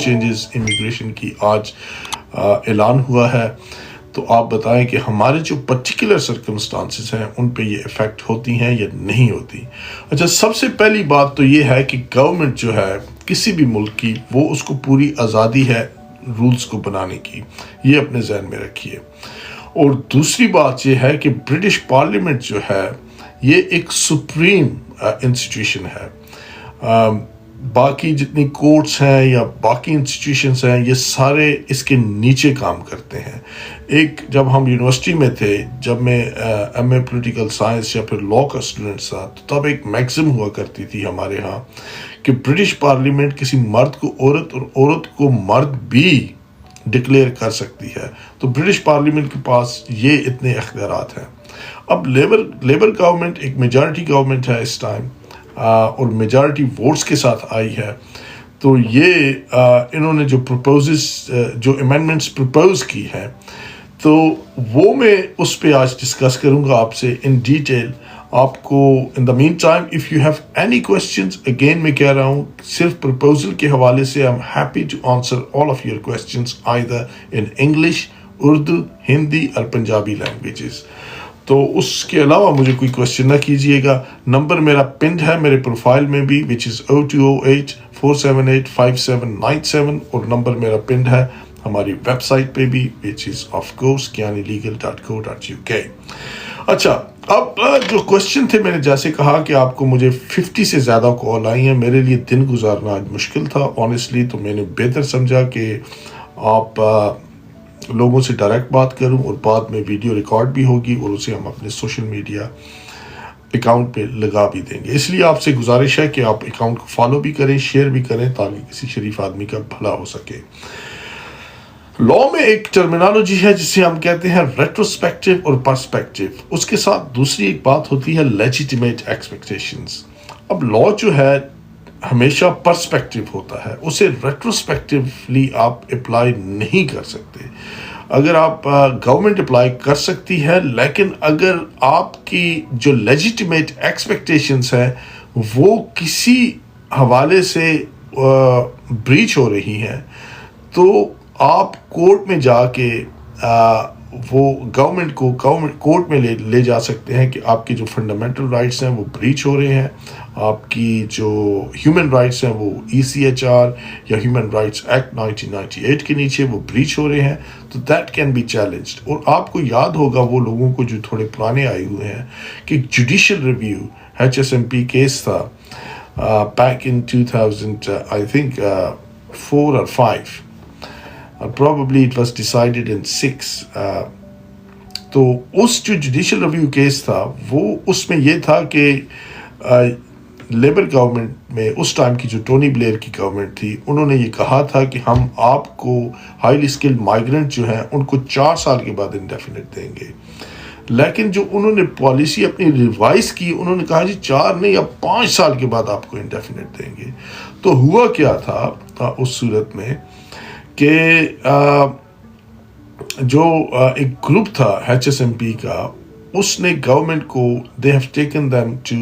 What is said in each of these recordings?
Changes immigration کی آج اعلان ہوا ہے، تو آپ بتائیں کہ ہمارے جو پرٹیکولر سرکمسٹانسز ہیں ان پہ یہ افیکٹ ہوتی ہیں یا نہیں ہوتی۔ اچھا، سب سے پہلی بات تو یہ ہے کہ گورنمنٹ جو ہے کسی بھی ملک کی، وہ اس کو پوری آزادی ہے رولز کو بنانے کی، یہ اپنے ذہن میں رکھیے۔ اور دوسری بات یہ ہے کہ برٹش پارلیمنٹ جو ہے یہ ایک سپریم انسٹیٹیوشن ہے۔ باقی جتنی کورٹس ہیں یا باقی انسٹیٹیوشنز ہیں یہ سارے اس کے نیچے کام کرتے ہیں۔ ایک جب ہم یونیورسٹی میں تھے، جب میں ایم اے پولیٹیکل سائنس یا پھر لاء کا اسٹوڈنٹ تھا، تو تب ایک میگزم ہوا کرتی تھی ہمارے ہاں کہ برٹش پارلیمنٹ کسی مرد کو عورت اور عورت کو مرد بھی ڈکلیئر کر سکتی ہے۔ تو برٹش پارلیمنٹ کے پاس یہ اتنے اختیارات ہیں۔ اب لیبر گورنمنٹ ایک میجارٹی گورنمنٹ ہے اس ٹائم، اور میجارٹی ووٹس کے ساتھ آئی ہے، تو یہ انہوں نے جو امینڈمنٹس پرپوز کی ہیں، تو وہ میں اس پہ آج ڈسکس کروں گا آپ سے ان ڈیٹیل۔ آپ کو in the meantime if you have any questions, again میں کہہ رہا ہوں صرف پرپوزل کے حوالے سے I am happy to answer all of your questions either in English, Urdu, Hindi اور پنجابی لینگویجز۔ تو اس کے علاوہ مجھے کوئی کوسچن نہ کیجیے گا۔ نمبر میرا پنڈ ہے میرے پروفائل میں بھی، وچ از 0208-478-5797، اور نمبر میرا پنڈ ہے ہماری ویب سائٹ پہ بھی، وچ از آف کورس kianilegal.co.uk۔ اچھا، اب جو کوسچن تھے، میں نے جیسے کہا کہ آپ کو مجھے 50 سے زیادہ کال آئی ہیں، میرے لیے دن گزارنا آج مشکل تھا آنیسٹلی، تو میں نے بہتر سمجھا کہ آپ لوگوں سے ڈائریکٹ بات کروں، اور بعد میں ویڈیو ریکارڈ بھی ہوگی اور اسے ہم اپنے سوشل میڈیا اکاؤنٹ پہ لگا بھی دیں گے۔ اس لیے آپ سے گزارش ہے کہ آپ اکاؤنٹ کو فالو بھی کریں، شیئر بھی کریں، تاکہ کسی شریف آدمی کا بھلا ہو سکے۔ لاء میں ایک ٹرمینالوجی ہے جسے ہم کہتے ہیں ریٹروسپیکٹیو اور پرسپیکٹیو، اس کے ساتھ دوسری ایک بات ہوتی ہے لیجیٹیمیٹ ایکسپیکٹیشنز۔ اب لاء جو ہے ہمیشہ پرسپیکٹیو ہوتا ہے، اسے ریٹروسپیکٹیولی آپ اپلائی نہیں کر سکتے۔ اگر آپ گورنمنٹ اپلائی کر سکتی ہے، لیکن اگر آپ کی جو لیجیٹیمیٹ ایکسپیکٹیشنز ہیں وہ کسی حوالے سے بریچ ہو رہی ہیں، تو آپ کورٹ میں جا کے وہ گورنمنٹ کو کورٹ میں لے جا سکتے ہیں کہ آپ کے جو فنڈامنٹل رائٹس ہیں وہ بریچ ہو رہے ہیں، آپ کی جو ہیومن رائٹس ہیں وہ ECHR یا ہیومن رائٹس ایکٹ 1998 کے نیچے وہ بریچ ہو رہے ہیں، تو دیٹ کین بی چیلنجڈ۔ اور آپ کو یاد ہوگا وہ لوگوں کو جو تھوڑے پرانے آئے ہوئے ہیں کہ جوڈیشل ریویو HSMP کیس تھا back in 2000 I think 4 or 5، probably it was decided in 6۔ تو اس جو جوڈیشل ریویو کیس تھا، وہ اس میں یہ تھا کہ لیبر گورنمنٹ میں اس ٹائم کی جو ٹونی بلیئر کی گورنمنٹ تھی، انہوں نے یہ کہا تھا کہ ہم آپ کو ہائیلی اسکلڈ مائیگرنٹ جو ہیں ان کو 4 سال کے بعد انڈیفینٹ دیں گے، لیکن جو انہوں نے پالیسی اپنی ریوائز کی، انہوں نے کہا جی 4 نہیں، اب 5 سال کے بعد آپ کو انڈیفینٹ دیں گے۔ تو ہوا کیا تھا اس صورت میں کہ جو ایک گروپ تھا HSMP کا، اس نے گورنمنٹ کو they have taken them to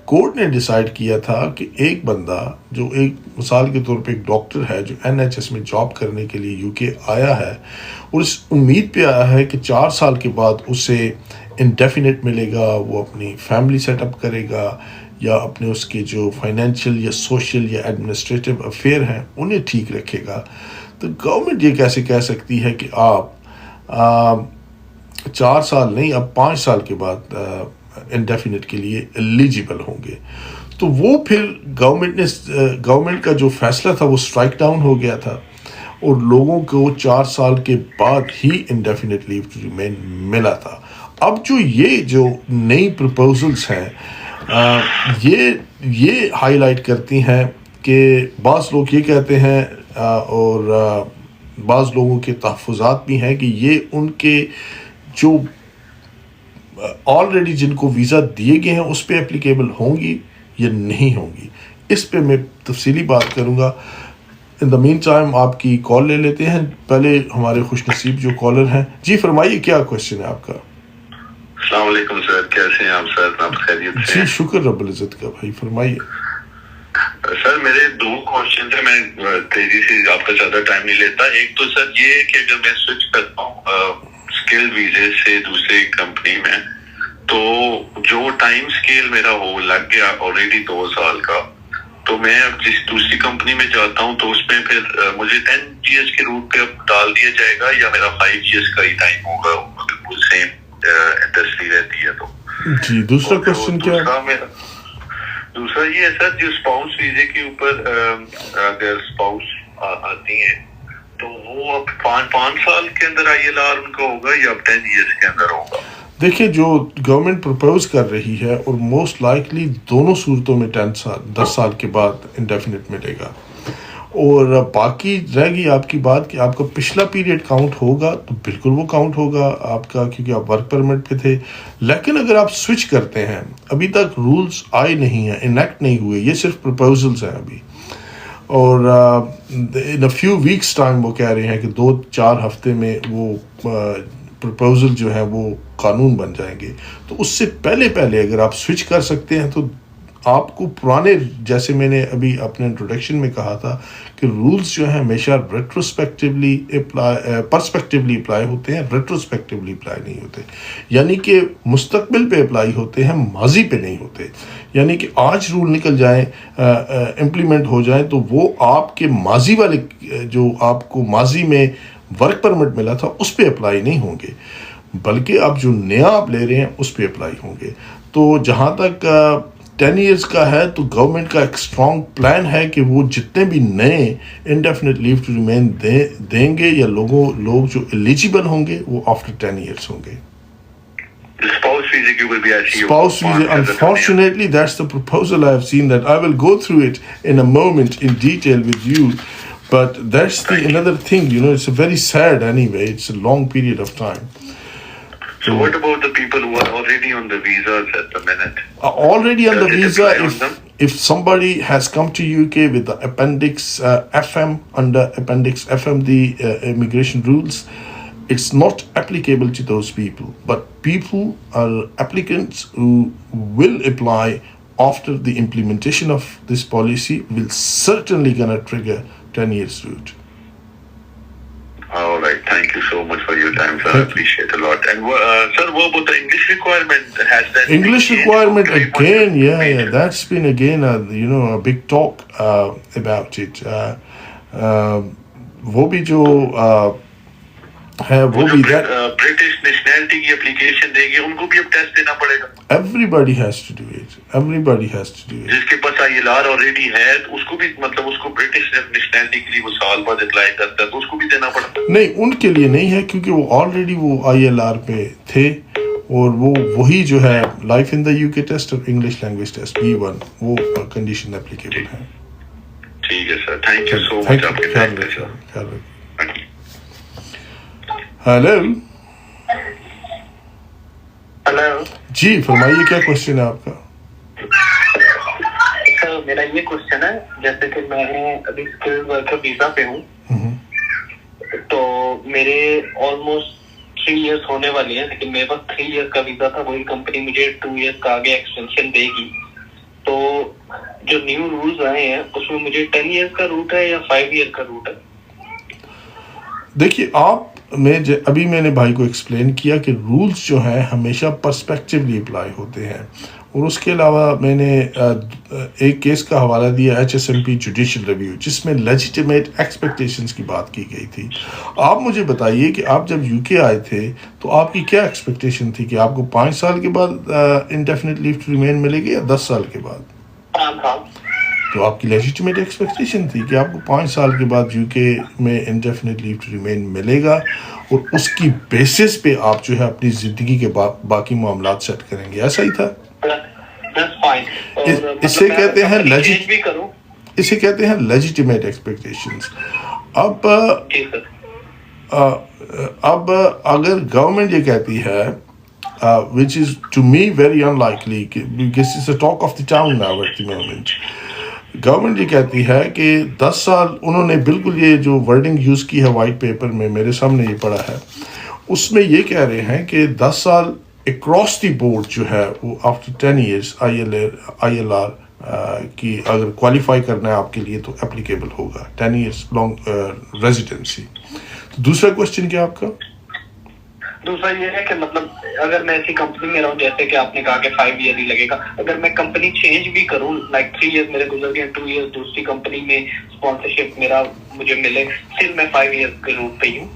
court نے ڈیسائیڈ کیا تھا کہ ایک بندہ جو ایک مثال کے طور پہ ایک ڈاکٹر ہے جو NHS میں جاب کرنے کے لیے UK آیا ہے، اور اس امید پہ آیا ہے کہ 4 سال کے بعد اسے انڈیفینٹ ملے گا، وہ اپنی فیملی سیٹ اپ کرے گا، یا اپنے اس کے جو فائنینشیل یا سوشل یا ایڈمنسٹریٹو افیئر ہیں انہیں ٹھیک رکھے گا۔ تو گورنمنٹ یہ کیسے کہہ سکتی ہے کہ آپ 4 سال نہیں، اب 5 سال کے بعد انڈیفینٹ کے لیے ایلیجیبل ہوں گے؟ تو وہ پھر گورنمنٹ کا جو فیصلہ تھا وہ اسٹرائک ڈاؤن ہو گیا تھا، اور لوگوں کو 4 سال کے بعد ہی انڈیفینٹ لیو ٹو ریمین ملا تھا۔ اب جو نئی پروپوزلز ہیں یہ ہائی لائٹ کرتی ہیں کہ بعض لوگ یہ کہتے ہیں، اور بعض لوگوں کے تحفظات بھی ہیں، کہ یہ ان کے جو آلریڈی جن کو ویزا دیے گئے ہیں اس پہ اپلیکیبل ہوں گی یا نہیں ہوں گی۔ اس پہ میں تفصیلی بات کروں گا۔ ان دا مین ٹائم آپ کی کال لے لیتے ہیں۔ پہلے ہمارے خوش نصیب جو کالر ہیں، جی فرمائیے کیا کوشچن ہے آپ کا؟ السلام علیکم سر، کیسے ہیں آپ سر؟ آپ خیریت سے؟ جی شکر رب العزت کا، بھائی فرمائیے۔ سر میرے 2 کوشچن تھے, میں تیزی سے آپ کا زیادہ ٹائم نہیں لیتا. ایک تو سر یہ ہے کہ اگر میں سوئچ کرتا ہوں اسکل ویزے سے دوسری کمپنی میں, تو جو ٹائم اسکیل میرا وہ لگ گیا آلریڈی 2 سال کا, تو میں اب جس دوسری کمپنی میں جاتا ہوں تو اس میں پھر مجھے 10 years کے روٹ پہ اب ڈال دیا جائے گا, یا میرا 5 years کا ہی ٹائم ہوگا اگر وہ سیم انڈسٹری رہتی ہے تو؟ جی دوسرا کوشچن کیا ہے؟ دوسرا یہ ہے سر, جو اسپاؤس ویزے کے اوپر اگر اسپاؤس آتی ہیں تو وہ اب 5 سال کے اندر ILR ان کا ہوگا یا اب 10 years کے اندر ہوگا؟ دیکھیں جو گورنمنٹ پرپوز کر رہی ہے, اور موسٹ لائکلی دونوں صورتوں میں 10 سال کے بعد انڈیفینٹ ملے گا, اور باقی رہ گئی آپ کی بات کہ آپ کا پچھلا پیریڈ کاؤنٹ ہوگا, تو بالکل وہ کاؤنٹ ہوگا آپ کا, کیونکہ آپ ورک پرمٹ پہ تھے. لیکن اگر آپ سوئچ کرتے ہیں, ابھی تک رولز آئے نہیں ہیں, انیکٹ نہیں ہوئے, یہ صرف پرپوزلز ہیں ابھی, اور ان اے فیو ویکس ٹائم وہ کہہ رہے ہیں کہ 2-4 ہفتے میں وہ پرپوزل جو ہے وہ قانون بن جائیں گے. تو اس سے پہلے اگر آپ سوئچ کر سکتے ہیں تو آپ کو پرانے, جیسے میں نے ابھی اپنے انٹروڈکشن میں کہا تھا کہ رولز جو ہیں ہمیشہ پرسپیکٹیولی اپلائی ہوتے ہیں, ریٹروسپیکٹیولی اپلائی نہیں ہوتے. یعنی کہ مستقبل پہ اپلائی ہوتے ہیں, ماضی پہ نہیں ہوتے. یعنی کہ آج رول نکل جائیں, امپلیمنٹ ہو جائیں, تو وہ آپ کے ماضی والے, جو آپ کو ماضی میں ورک پرمٹ ملا تھا اس پہ اپلائی نہیں ہوں گے, بلکہ اب جو نیا آپ لے رہے ہیں اس پہ اپلائی ہوں گے. تو جہاں تک 10 years کا ہے, تو گورنمنٹ کا ایک اسٹرانگ پلان ہے کہ وہ جتنے بھی نئے انڈیفینٹ لیو ٹو ریمین دیں گے, یا لوگ جو ایلیجیبل ہوں گے وہ آفٹر 10 years ہوں گے. Spouse visa, unfortunately, that's the proposal I have seen, that I will go through it in a moment in detail with you. But that's another thing, it's a very sad anyway. It's a long period of time. So what about the people who are already on the visas at the minute? Already on the visa, if somebody has come to UK with the Appendix FM, under Appendix FM, the immigration rules, it's not applicable to those people. But applicants who will apply after the implementation of this policy will certainly gonna trigger 10 years route. All right. Thank you so much for your time, sir. I appreciate a lot. And sir, what about the English requirement? Has that English requirement again? Yeah. That's been again a big talk about it. وہ بھی جو ہے وہ بھی British nationality کی application دے گی, ان کو بھی اب ٹیسٹ دینا پڑے گا. Everybody has to do it. جس کے پاس ILR آلریڈی ہے اس کو بھی, مطلب اس کو برٹش نیشنلٹی کے لیے وہ سال بعد اپلائی کرتا ہے تو اس کو بھی دینا پڑتا ہے؟ نہیں, ان کے لیے نہیں ہے, کیونکہ وہ آلریڈی وہ ILR پہ تھے, اور وہی جو ہے life in the UK test اور انگلش لینگویج ٹیسٹ B1, وہ کنڈیشن اپلیکیبل ہے. ٹھیک ہے سر, تھینک یو سو مچ. آپ کے ٹائم پہ سر. ہیلو جی فرمائیے, کیا کوشچن ہے آپ کا؟ سر میرا یہ کوشچن ہے, جیسے کہ میں ابھی اسکل ورکر ویزا پہ ہوں, تو میرے آلموسٹ 3 years ہونے والی ہیں, لیکن میرے پاس 3 years کا ویزا تھا, وہی کمپنی مجھے 2 years کا آگے ایکسٹینشن دے گی. تو جو نیو رولز آئے ہیں اس میں مجھے 10 years کا روٹ ہے یا 5 years کا روٹ ہے؟ دیکھیے ابھی میں نے بھائی کو ایکسپلین کیا کہ رولز جو ہیں ہمیشہ پرسپیکٹیولی اپلائی ہوتے ہیں, اور اس کے علاوہ میں نے ایک کیس کا حوالہ دیا HSMP جوڈیشل ریویو, جس میں لیجیٹیمیٹ ایکسپیکٹیشنز کی بات کی گئی تھی. آپ مجھے بتائیے کہ آپ جب UK آئے تھے تو آپ کی کیا ایکسپیکٹیشن تھی, کہ آپ کو 5 سال کے بعد انڈیفینٹ لیو ٹو ریمین ملے گی یا 10 سال کے بعد؟ 5 سال. تو آپ کی لیجیٹیمیٹ ایکسپیکٹیشن تھی کہ آپ کو 5 سال کے بعد UK میں انڈیفینٹ لیو ٹو ریمین ملے گا, اور اس کی بیسس پہ آپ جو ہے اپنی زندگی کے باقی معاملات سیٹ کریں گے. ایسا ہی تھا. اسے کہتے ہیں لیجیٹیمیٹ ایکسپیکٹیشنز. اب اگر گورنمنٹ یہ کہتی ہے, which is to me very unlikely, because it's a talk of the town now at the moment. Government یہ کہتی ہے کہ 10 سال, انہوں نے بالکل یہ جو ورڈنگ یوز کی ہے وائٹ پیپر میں, میرے سامنے یہ پڑا ہے, اس میں یہ کہہ رہے ہیں کہ 10 سال اکراس دی بورڈ جو ہے وہ آفٹر 10 years ILR کہ اگر کوالیفائی کرنا ہے آپ کے لیے تو اپلیکیبل ہوگا 10 ایئرس لانگ ریزیڈنسی. تو دوسرا کوشچن کیا آپ کا؟ دوسرا یہ ہے کہ مطلب اگر میں ایسی کمپنی میں رہوں جیسے کہ آپ نے کہا کہ 5 ایئر ہی لگے گا, اگر میں کمپنی چینج بھی کروں لائک 3 ایئر میرے گزر گئے 2 ایئر دوسری کمپنی میں اسپانسرشپ میرا مجھے ملے پھر میں 5 ایئر کے روٹ پہ ہوں.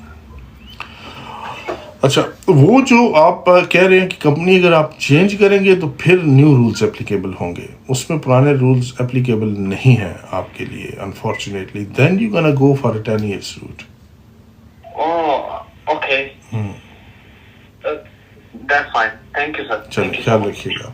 اچھا, وہ جو آپ کہہ رہے ہیں کہ کمپنی اگر آپ چینج کریں گے تو پھر نیو رولز اپلیکیبل ہوں گے, اس میں پرانے رولز اپلیکیبل نہیں ہیں آپ کے لیے unfortunately, then you gonna go for 10 years route. Okay, that's fine, thank you sir. چلیں, خیال رکھیے گا.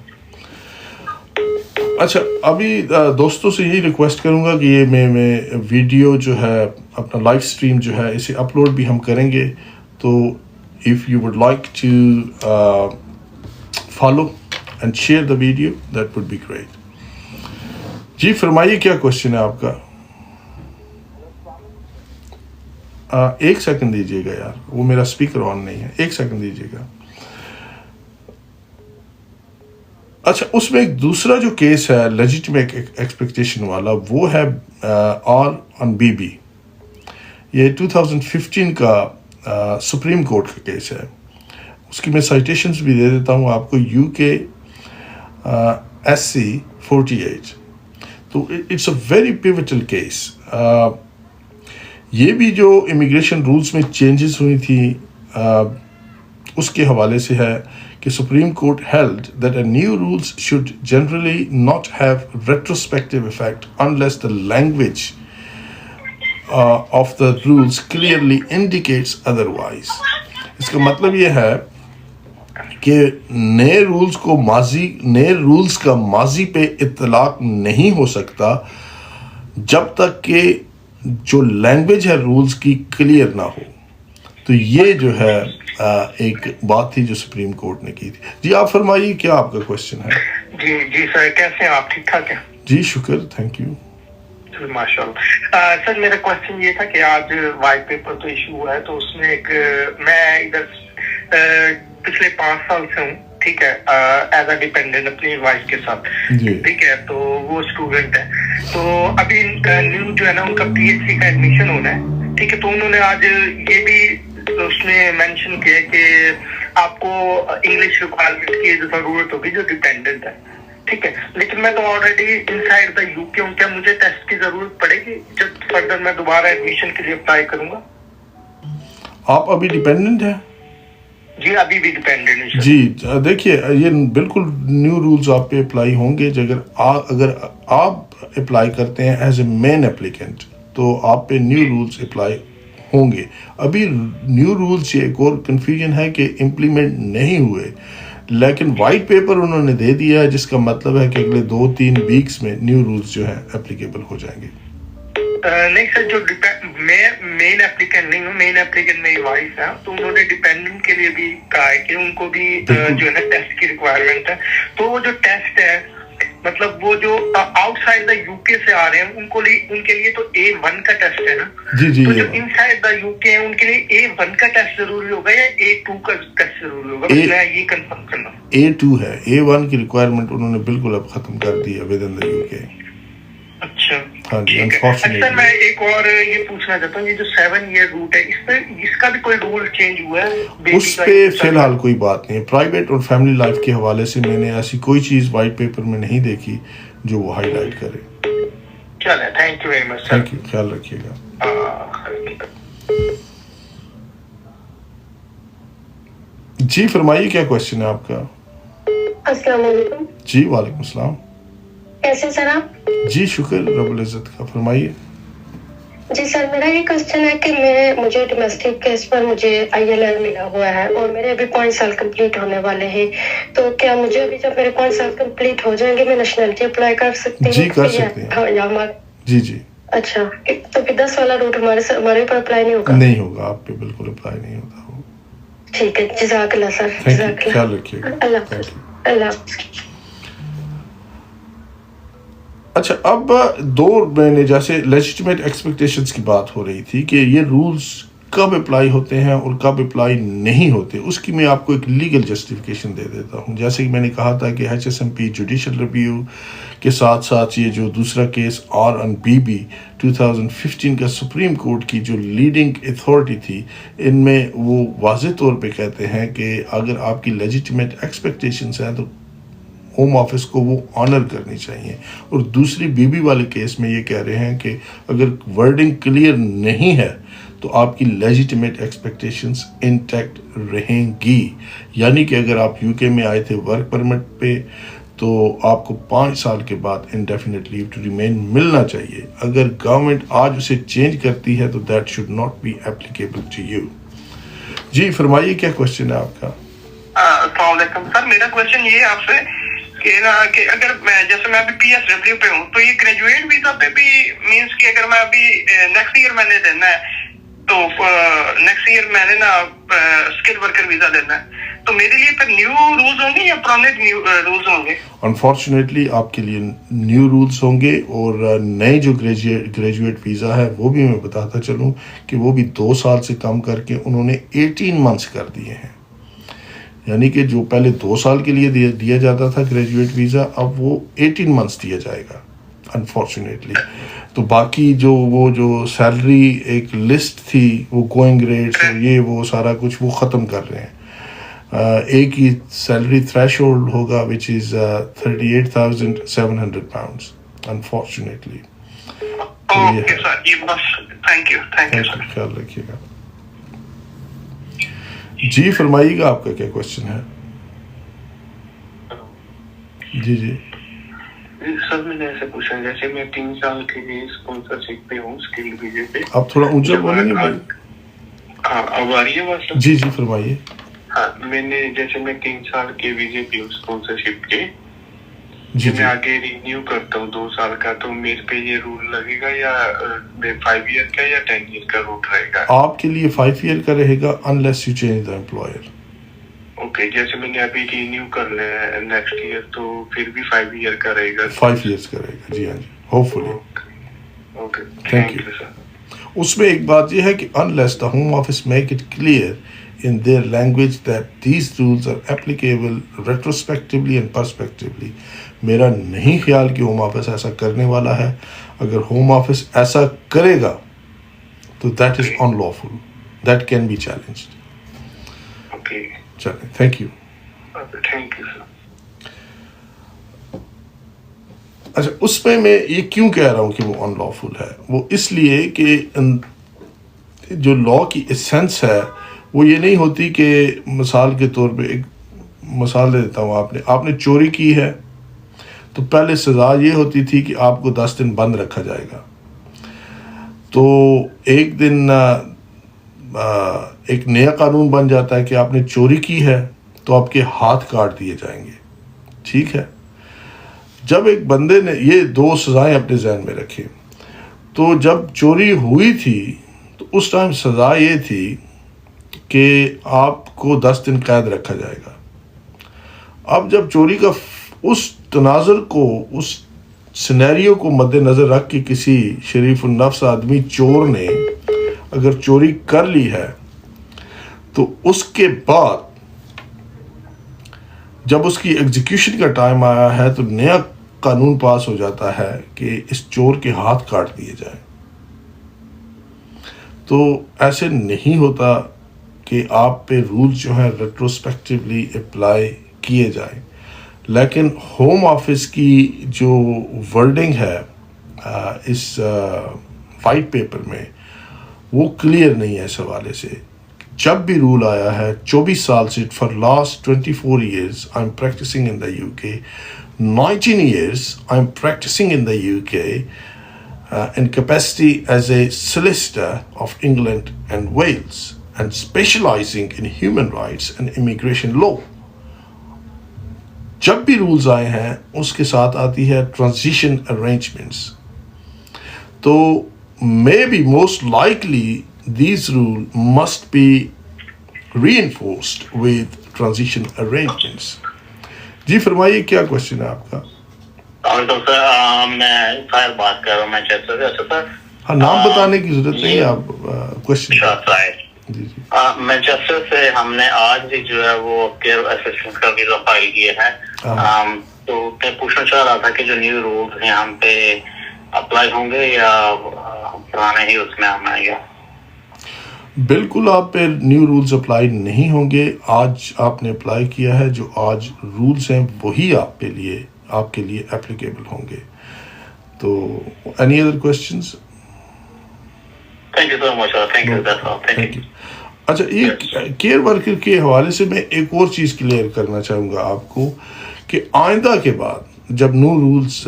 اچھا, ابھی دوستوں سے یہی ریکویسٹ کروں گا کہ یہ میں ویڈیو جو ہے اپنا لائیو اسٹریم جو ہے اسے اپلوڈ بھی ہم کریں گے, تو if you would like to follow and share the video, that would be great. جی فرمائیے کیا کوشچن ہے آپ کا؟ ایک سیکنڈ دیجیے گا یار, وہ میرا اسپیکر آن نہیں ہے, ایک سیکنڈ دیجیے گا. اچھا, اس میں ایک دوسرا جو کیس ہے لیجیٹمیٹ ایکسپیکٹیشن والا, وہ ہے آر آن بی بی. یہ 2015 کا سپریم کورٹ کا کیس ہے. اس کی میں سائٹیشنز بھی دے دیتا ہوں آپ کو, یو کے SC 48. تو it's a very pivotal case. یہ بھی جو امیگریشن رولز میں چینجز ہوئی تھی اس کے حوالے سے ہے کہ supreme court held that a new rules should generally not have retrospective effect unless the language of the rules clearly indicates otherwise. اس کا مطلب یہ ہے کہ نئے رولز کا ماضی پہ اطلاق نہیں ہو سکتا جب تک کہ جو لینگویج ہے رولز کی کلیئر نہ ہو. تو یہ جو ہے ایک بات تھی جو سپریم کورٹ نے کی تھی. جی آپ فرمائیے کیا آپ کا کوشچن ہے؟ جی سر, کیسے ہیں آپ؟ ٹھیک ٹھاک ہیں؟ جی شکر, تھینک یو. ماشاء اللہ. سر میرا کوشچن یہ تھا کہ آج وائٹ پیپر تو ایشو ہوا ہے, تو اس میں ایک میں ادھر پچھلے 5 سال سے ہوں, ٹھیک ہے, ایز اے ڈیپینڈنٹ اپنی وائف کے ساتھ, ٹھیک ہے. تو وہ اسٹوڈنٹ ہے, تو ابھی نیو جو ہے نا ان کا PhD کا ایڈمیشن ہونا ہے, ٹھیک ہے. تو انہوں نے آج یہ بھی اس میں مینشن کیا کہ آپ کو انگلش ریکوائرمنٹ کی ضرورت ہوگی جو ڈیپینڈنٹ ہے, ٹھیک ہے. لیکن میں تو already in side the UK ہوں, کیا مجھے ٹیسٹ کی ضرورت پڑے گی جب فردر میں دوبارہ ایڈمیشن کے لیے اپلائی کروں گا؟ آپ ابھی ڈیپینڈنٹ ہیں؟ جی ابھی بھی ڈیپینڈنٹ. جی دیکھیے, یہ بالکل نیو رولز آپ پہ اپلائی ہوں گے. اگر آپ اپلائی کرتے ہیں ایز اے مین اپلیکینٹ تو آپ پہ نیو رولز اپلائی ہوں گے. ابھی نیو رولز یہ ایک اور کنفیوژن ہے کہ امپلیمنٹ نہیں ہوئے, لیکن وائٹ پیپر انہوں نے دے دیا ہے, جس کا مطلب ہے کہ اگلے 2-3 ویکس میں نیو رولز جو ہیں اپلیکیبل ہو جائیں گے. نہیں سر, جو مین اپلیکینٹ نہیں ہوں, مین اپلیکینٹ میری وائف ہے, تو انہوں نے ڈیپینڈنٹ کے لیے بھی کہا ہے کہ ان کو بھی جو ہے نا ٹیسٹ کی ریکوائرمنٹ ہے. تو وہ جو ٹیسٹ ہے, مطلب وہ جو آؤٹ سائڈ دا UK سے آ رہے ہیں ان کے لیے تو A1 کا ٹیسٹ ہے نا. جی تو جو ان سائڈ دا UK ہے ان کے لیے A1 کا ٹیسٹ ضروری ہوگا یا A2 کا ٹیسٹ ضروری ہوگا؟ میں یہ کنفرم کرنا. A2 ہے, A1 کی ریکوائرمنٹ انہوں نے بالکل اب ختم کر دی ہے ود ان دا UK. اچھا, ہاں جی. اچھا میں ایک اور یہ پوچھنا چاہتا ہوں, یہ جو 7 ایئر روٹ ہے اس کا بھی کوئی رول چینج ہوا ہے؟ اس پہ فی الحال کوئی بات نہیں ہے. پرائیویٹ اور فیملی لائف کے حوالے سے میں نے ایسی کوئی چیز وائٹ پیپر میں نہیں دیکھی جو وہ ہائی لائٹ کرے. چلے, thank you very much. Thank you, خیال رکھیے گا. جی فرمائیے کیا کوشچن ہے آپ کا؟ السلام علیکم. جی وعلیکم السلام. کیسے سر آپ؟ جی شکر رب العزت کا, فرمائیے. جی سر, میرا یہ کوشچن ہے کہ مجھے ڈومیسٹک کیس پر مجھے ILL ملا ہوا ہے اور میرے ابھی 5 سال کمپلیٹ ہونے والے ہیں. تو کیا مجھے ابھی جب میرے 5 سال کمپلیٹ ہو جائیں گے میں نیشنلٹی اپلائی کر سکتی ہوں؟ جی کر سکتے ہیں. جی. اچھا, تو پھر 10 والا روٹ ہمارے اوپر اپلائی نہیں ہوگا؟ نہیں ہوگا, آپ پہ بالکل اپلائی نہیں ہوتا. ٹھیک ہے, جزاک اللہ سر. جزاک اللہ, خیال رکھیے گا. اللہ حافظ. اچھا, اب 2 میں نے جیسے لیجیٹمیٹ ایکسپیکٹیشنز کی بات ہو رہی تھی کہ یہ رولز کب اپلائی ہوتے ہیں اور کب اپلائی نہیں ہوتے، اس کی میں آپ کو ایک لیگل جسٹیفیکیشن دے دیتا ہوں. جیسے کہ میں نے کہا تھا کہ HSMP جوڈیشل ریویو کے ساتھ ساتھ یہ جو دوسرا کیس RNBB 2015 کا سپریم کورٹ کی جو لیڈنگ اتھارٹی تھی، ان میں وہ واضح طور پہ کہتے ہیں کہ اگر آپ کی لیجیٹیمیٹ ایکسپیکٹیشنز ہیں تو ہوم آفس کو وہ آنر کرنی چاہیے. اور دوسری BB والے کیس میں یہ کہہ رہے ہیں کہ اگر ورڈنگ کلیئر نہیں ہے تو آپ کی لیجیٹیمیٹ ایکسپیکٹیشنز انٹیکٹ رہیں گی. یعنی کہ اگر آپ UK میں آئے تھے ورک پرمٹ پہ تو آپ کو 5 سال کے بعد انڈیفینٹ لیو ٹو ریمین ملنا چاہیے. اگر گورنمنٹ آج اسے چینج کرتی ہے تو that should not be applicable to you. جی فرمائیے کیا کوشچن ہے آپ کا؟ السلام علیکم سر. میرا کوشچن یہ ہے آپ سے کہ اگر میں جیسے میں ابھی PSW پہ ہوں تو یہ گریجویٹ ویزا پہ بھی مینس کہ اگر میں ابھی نیکسٹ ایئر میں نے دینا ہے تو نیکسٹ ایئر میں نے نا اسکل ورکر ویزا دینا ہے تو میرے لیے پھر نیو رولز ہوں گے یا پرانے رولز ہوں گے؟ انفارچونیٹلی آپ کے لیے نیو رولز ہوں گے، اور نئے جو گریجویٹ ویزا ہے وہ بھی میں بتاتا چلوں کہ وہ بھی 2 سال سے کم کر کے انہوں نے 18 منتھس کر دیے ہیں. یعنی کہ جو پہلے 2 سال کے لیے دیا جاتا تھا گریجویٹ ویزا، اب وہ 18 منتھس دیا جائے گا انفارچونیٹلی. تو باقی جو سیلری ایک لسٹ تھی، وہ گوئنگ ریٹس یہ وہ سارا کچھ وہ ختم کر رہے ہیں. ایک ہی سیلری تھریش ہولڈ ہوگا وچ از 38,700 pounds انفارچونیٹلی. اوکے سر جی بس تھینک یو سر. خیال رکھیے گا. جی فرمائیے گا آپ کا کیا کوشچن ہے؟ جی سر میں نے ایسے پوچھا جیسے میں 3 سال کے لیے اسپانسرشپ پہ ہوں اسکل ویزے پہ. آپ تھوڑا اونچا بولیں گے بھائی؟ ہاں اب آ رہی ہے بات؟ جی فرمائیے. ہاں میں نے جیسے میں 3 سال کے ویزے پہ ہوں اسپانسرشپ کے، جی میں آگے رینیو کرتا ہوں 2 سال کا، تو میرے پہ یہ رول لگے گا یا 5 ایئر کا یا 10 ایئر کا رول رہے گا؟ آپ کے لیے 5 ایئر کا رہے گا unless you change the employer. Okay جیسے میں نے ابھی رینیو کر لیا ہے نیکسٹ ایئر تو پھر بھی 5 ایئر کا رہے گا؟ 5 ایئرس کا رہے گا. جی ہاں جی ہوپفلی. Okay Thank you. سر. اس میں ایک بات یہ ہے کہ unless the Home Office make it clear in their language that these rules are applicable retrospectively and prospectively. میرا نہیں خیال کہ ہوم آفس ایسا کرنے والا ہے. اگر ہوم آفس ایسا کرے گا تو that is unlawful, that can be challenged. Okay چلیں thank you. Thank you sir. اچھا اس میں یہ کیوں کہہ رہا ہوں کہ وہ ان لافل ہے؟ وہ اس لیے کہ جو لا کی ایسنس ہے وہ یہ نہیں ہوتی کہ مثال کے طور پہ ایک مثال دے دیتا ہوں. آپ نے چوری کی ہے تو پہلے سزا یہ ہوتی تھی کہ آپ کو 10 دن بند رکھا جائے گا. تو ایک دن ایک نیا قانون بن جاتا ہے کہ آپ نے چوری کی ہے تو آپ کے ہاتھ کاٹ دیے جائیں گے. ٹھیک ہے. جب ایک بندے نے یہ 2 سزائیں اپنے ذہن میں رکھیں، تو جب چوری ہوئی تھی تو اس ٹائم سزا یہ تھی کہ آپ کو 10 دن قید رکھا جائے گا. اب جب چوری کا اس تناظر کو، اس سینیریو کو مد نظر رکھ کے کسی شریف النفس آدمی چور نے اگر چوری کر لی ہے تو اس کے بعد جب اس کی ایگزیکیوشن کا ٹائم آیا ہے تو نیا قانون پاس ہو جاتا ہے کہ اس چور کے ہاتھ کاٹ دیے جائیں. تو ایسے نہیں ہوتا کہ آپ پہ رول جو ہیں ریٹروسپیکٹیولی اپلائی کیے جائیں. لیکن ہوم آفس کی جو ورڈنگ ہے اس وائٹ پیپر میں وہ کلیئر نہیں ہے اس حوالے سے. جب بھی رول آیا ہے 24 سال سے for last 24 years I am practising in the UK, 19 years I am practising in the UK in capacity as a solicitor of England and Wales and specializing in human rights and immigration law. جب بھی rules آئے ہیں اس کے ساتھ آتی ہے transition arrangements. تو maybe most likely these rules must be reinforced with transition arrangements. جی فرمائیے کیا کوشچن ہے آپ کا؟ میں فائر بات کر رہا ہوں مانچسٹر سے. ہاں نام بتانے کی ضرورت نہیں ہے، آپ کوشچن. جی جی مانچسٹر سے ہم نے آج ہی جو ہے وہ کیئر اسسٹنٹ کا ویزا فائل کیا ہے. تو میں پوچھنا چاہ رہا تھا کہ جو نیو رولز ہیں ہم پہ اپلائی ہوں گے یا پرانے ہی اس میں ہم آئے گا؟ بالکل آپ پہ نیو رولز اپلائی نہیں ہوں گے. آج آپ نے اپلائی کیا ہے، جو آج رولز ہیں وہی آپ کے لیے اپلیکیبل ہوں گے. تو any other questions? Thank you so much. Thank you. That's all. Thank you. اچھا، یہ کیئر ورکر کے حوالے سے میں ایک اور چیز کلیئر کرنا چاہوں گا آپ کو کہ آئندہ کے بعد جب نیو رولز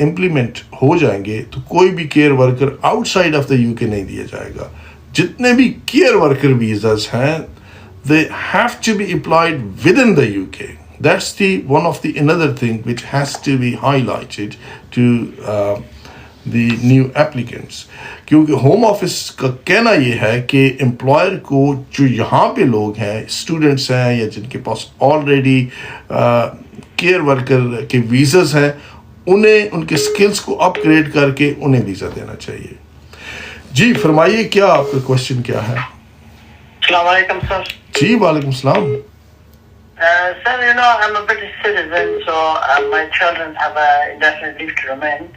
امپلیمنٹ ہو جائیں گے تو کوئی بھی care worker out side of the U کے نہیں دیا جائے گا. جتنے بھی کیئر ورکر ویزاز ہیں they have to be applied within the UK. That's one of the another thing which has to be highlighted to the new applicants. کیونکہ home office کا کہنا یہ ہے کہ امپلائر کو جو یہاں پہ لوگ ہیں، اسٹوڈنٹس ہیں یا جن کے پاس آلریڈی کیئر ورکر کے ویزاز ہیں، انہیں ان کے اسکلس کو اپ گریڈ کر کے انہیں ویزا دینا چاہیے. جی فرمائیے، کیا آپ کا کوشچن کیا ہے؟ السلام علیکم سر. جی وعلیکم السلام. Sir, I'm a British citizen, so my children have indefinite leave to remain.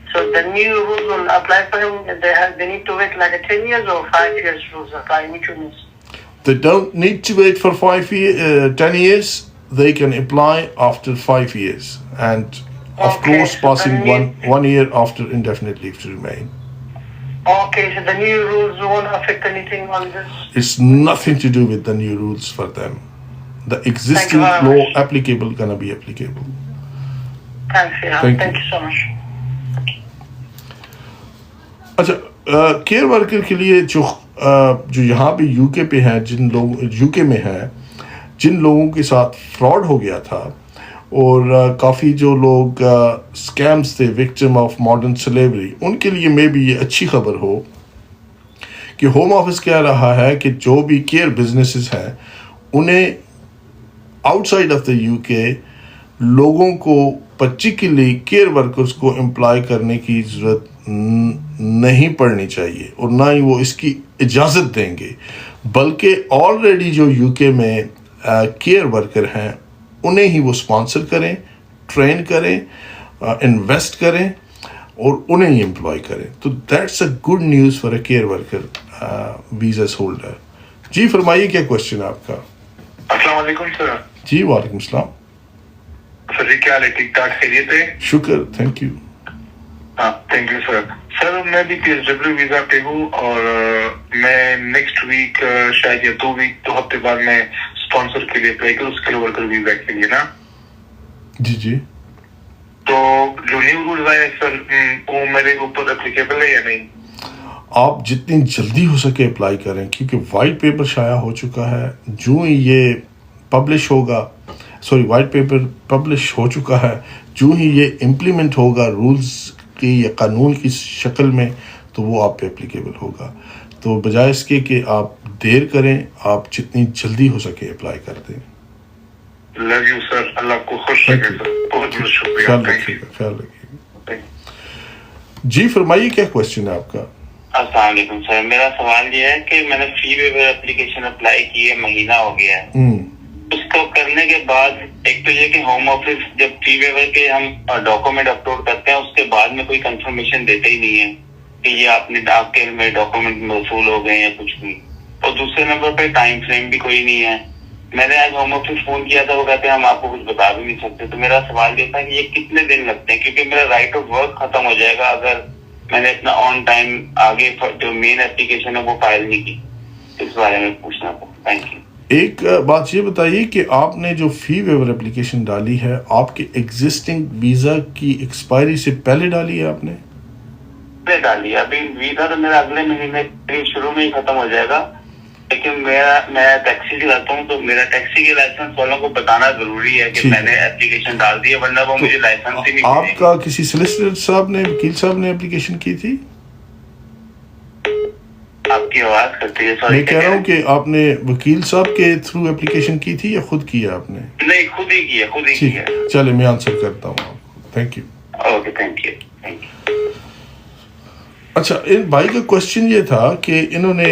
So the new rules will apply for him. They need to wait like 10 years or 5 years rules apply. Which one is? They don't need to wait for 10 years. They can apply after 5 years, and of course, so passing one year after indefinite leave to remain. Okay, so the new rules won't affect anything on this? It's nothing to do with the new rules for them. The existing law applicable gonna be applicable. Thanks, yeah. Thank you so much. اچھا، care worker کے لیے جو یہاں پہ you کے پہ ہیں، جن لوگ یو کے میں ہیں، جن لوگوں کے ساتھ فراڈ ہو گیا تھا اور کافی جو لوگ اسکیمز تھے، وکٹم آف ماڈرن سلیوری، ان کے لیے میں بھی یہ اچھی خبر ہو کہ ہوم آفس کہہ رہا ہے کہ جو بھی کیئر بزنسز ہیں انہیں out side of the U کے لوگوں کو پرٹیکولرلی کیئر ورکرز کو امپلائی کرنے کی ضرورت نہیں پڑنی چاہیے، اور نہ ہی وہ اس کی اجازت دیں گے، بلکہ آلریڈی جو یو کے میں کیئر ورکر ہیں انہیں ہی وہ اسپانسر کریں، ٹرین کریں، انویسٹ کریں اور انہیں ہی امپلائی کریں. تو that's a good news for a care worker visas holder. جی فرمائیے، کیا کوشچن ہے آپ کا؟ السلام علیکم سر. جی وعلیکم السلام. سر جی کیا حال ہے؟ ٹھیک ٹھاک خیریت ہے؟ شکر، تھینک یو. ہاں تھینک یو سر. سر میں بھی پی ایس ڈبلیو ویزا پہ ہوں اور میں نیکسٹ ویک شاید یا 2 ہفتے بعد میں اسپانسر کے لیے اپلائی کروں، اسکل ورکر ویزا کے لیے نا. جی جی. تو جو نیو رولز آئے سر وہ میرے اوپر اپلیکیبل ہے یا نہیں؟ آپ جتنی جلدی ہو سکے اپلائی کریں، کیونکہ وائٹ پیپر شائع ہو چکا ہے. جو ہی یہ پبلش ہوگا، وائٹ پیپر پبلش ہو چکا ہے، جو ہی یہ امپلیمنٹ ہوگا رولز کی یا قانون کی شکل میں، تو وہ آپ پہ اپلیکیبل ہوگا. تو بجائے اس کے کہ آپ دیر کریں، آپ جتنی جلدی ہو سکے اپلائی کر دیں. Love you sir. اللہ آپ کو خوش رکھے سر. بہت بہت شکریہ. خیال رکھیے گا، خیال رکھیے گا. جی فرمائیے، کیا کوشچن ہے آپ کا؟ السلام علیکم سر. میرا سوال یہ ہے کہ میں نے فی ویور اپلیکیشن اپلائی کی ہے، مہینہ ہو گیا ہے. اس کو کرنے کے بعد ایک تو یہ کہ ہوم آفس جب فی ویور کے ہم ڈاکومنٹ اپلوڈ کرتے ہیں اس کے بعد میں کوئی کنفرمیشن دیتے ہی نہیں ہے کہ یہ آپ نے آپ کے میں ڈاکومنٹ موصول ہو گئے یا کچھ بھی. اور دوسرے نمبر پہ ٹائم فریم بھی کوئی نہیں ہے. میں نے آج ہوم آفس فون کیا تھا، وہ کہتے ہیں ہم آپ کو کچھ بتا بھی نہیں سکتے. تو میرا سوال یہ تھا کہ یہ کتنے دن لگتے ہیں، کیونکہ میرا رائٹ آف ورک ختم ہو جائے گا اگر میں نے اپنا آن ٹائم آگے جو مین اپلیکیشن ہے وہ فائل نہیں کی. اس بارے میں پوچھنا تھا. Thank you. ایک بات یہ بتائیے کہ آپ نے جو فی ویور اپلیکیشن ڈالی ہے، آپ کے ایگزسٹنگ ویزا کی ایکسپائری سے پہلے ڈالی ہے آپ نے؟ ڈالی ہے. ابھی ویزا تو میرا اگلے مہینے شروع میں ہی ختم ہو جائے گا، لیکن میں ٹیکسی چلاتا ہوں تو میرا ٹیکسی کے لائسنس والوں کو بتانا ضروری ہے کہ میں نے اپلیکیشن ڈال دی ہے، ورنہ وہ مجھے لائسنس ہی نہیں. آپ کا کسی سلیسیٹر صاحب نے، وکیل صاحب نے اپلیکیشن کی تھی؟ آپ کی آواز کرتی ہے. میں کہہ رہا ہوں کہ آپ نے وکیل صاحب کے تھرو اپلیکیشن کی تھی یا خود کیا آپ نے؟ نہیں، خود ہی کی ہے. خود ہی کی ہے. چلے میں آنسر کرتا ہوں آپ کو. Thank you. Okay, thank you. Thank you. اچھا، ان بھائی کا کوشچن یہ تھا کہ انہوں نے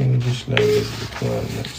English language requirements।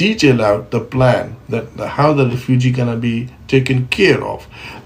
detail out the plan that how the refugee gonna be taken care of।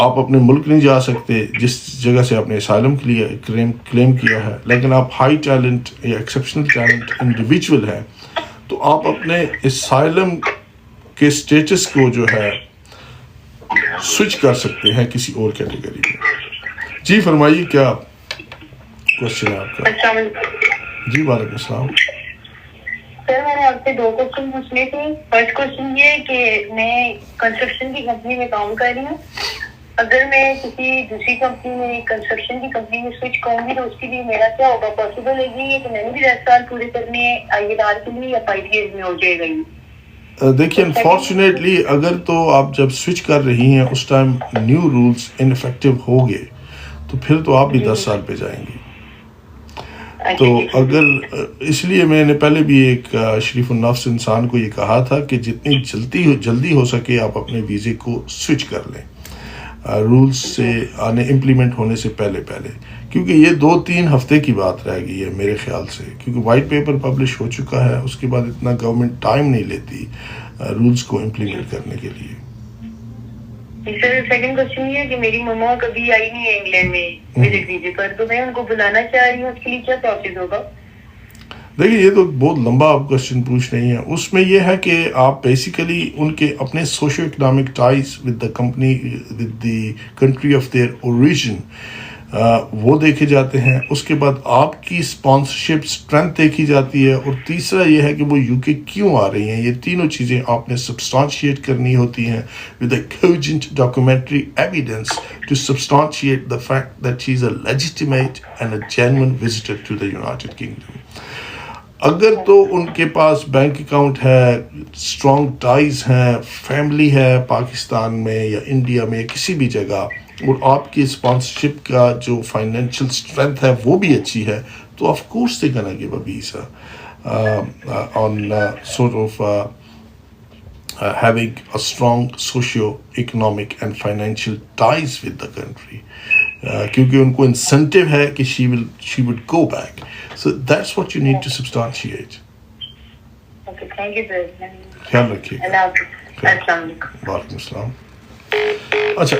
آپ اپنے ملک نہیں جا سکتے جس جگہ سے آپ نے اسائلم کے لیے کلیم کیا ہے، لیکن آپ ہائی ٹیلنٹ یا ایکسیپشنل ٹیلنٹ انڈیویجول ہیں، تو آپ اپنے اسائلم کے سٹیٹس کو جو ہے سوئچ کر سکتے ہیں کسی اور کیٹیگری میں۔ جی فرمائیے، کیا کوشچن ہے آپ کا؟ السلام علیکم جی وعلیکم السلام۔ سر، میں نے آپ سے 2 کوشچن پوچھنے تھے۔ فرسٹ کوشچن یہ ہے کہ میں کنسٹرکشن کی کمپنی میں کام کر رہی ہوں، اگر میں کسی دوسری کمپنی میں کنسٹرکشن کی کمپنی میں سوئچ کروں گی تو اس کے لیے میرا کیا ہوگا؟ پاسبل ہے جی کہ میں نے بھی 10 سال پورے کرنے ILR کے لیے، یا 5 ایئرز میں ہو جائے گا یہ؟ دیکھیے انفارچونیٹلی اگر تو آپ جب سوئچ کر رہی ہیں اس ٹائم نیو رولز انفیکٹو ہو گئے تو پھر تو آپ بھی 10 سال پہ جائیں گی۔ تو اگر اس لیے میں نے پہلے بھی ایک شریف النفس انسان کو یہ کہا تھا کہ جتنی جلدی ہو سکے آپ اپنے ویزے کو سوئچ کر لیں رولز سے امپلیمنٹ ہونے سے پہلے، کیونکہ یہ 2-3 ہفتے کی بات رہ گئی ہے میرے خیال سے، کیونکہ وائٹ پیپر پبلش ہو چکا ہے، اس کے بعد اتنا گورنمنٹ ٹائم نہیں لیتی رولز کو امپلیمنٹ کرنے کے لیے۔ سر سیکنڈ کوشچن یہ ہے کہ میری مما کبھی آئی نہیں ہے انگلینڈ میں وزٹ ویزے پر، تو میں ان کو بلانا چاہ رہی ہوں، اس کے لیے کیا پروسیس ہوگا؟ دیکھیے یہ تو بہت لمبا آپ کوشچن پوچھ رہی ہیں۔ اس میں یہ ہے کہ آپ بیسیکلی ان کے اپنے socio economic ties with the company with the country of their origin وہ دیکھے جاتے ہیں، اس کے بعد آپ کی اسپانسرشپ اسٹرینتھ دیکھی جاتی ہے، اور تیسرا یہ ہے کہ وہ UK کیوں آ رہی ہیں۔ یہ تینوں چیزیں آپ نے سبسٹانشیٹ کرنی ہوتی ہیں with a cogent documentary evidence to substantiate the fact that she is a legitimate and a genuine visitor to the United Kingdom. اگر تو ان کے پاس بینک اکاؤنٹ ہے، اسٹرانگ ٹائز ہیں، فیملی ہے پاکستان میں یا انڈیا میں کسی بھی جگہ، اور آپ کی اسپانسرشپ کا جو فائنینشیل اسٹرینتھ ہے وہ بھی اچھی ہے، تو آف کورس دے گنا give a visa on sort of having a strong socio-economic and financial ties with the country. کیونکہ ان کو انسینٹیو ہے کہ she would go back. So that's what you need to substantiate. Okay, thank you سر۔ خیال رکھیے گا۔ اللہ حافظ۔ السلام علیکم۔ وعلیکم السلام۔ اچھا،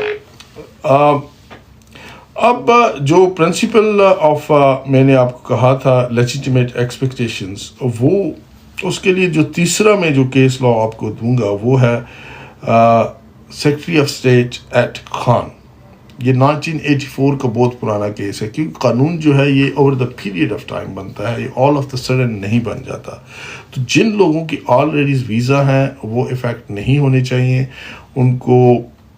اب جو پرنسپل آف میں نے آپ کو کہا تھا لیجیٹیمیٹ ایکسپیکٹیشنز، وہ اس کے لیے جو تیسرا میں جو کیس لا آپ کو دوں گا وہ ہے secretary of state at Khan. یہ 1984 کا بہت پرانا کیس ہے، کیونکہ قانون جو ہے یہ over the period of time بنتا ہے، یہ آل آف دا سڈن نہیں بن جاتا۔ تو جن لوگوں کی آلریڈی ویزا ہیں وہ افیکٹ نہیں ہونے چاہیے، ان کو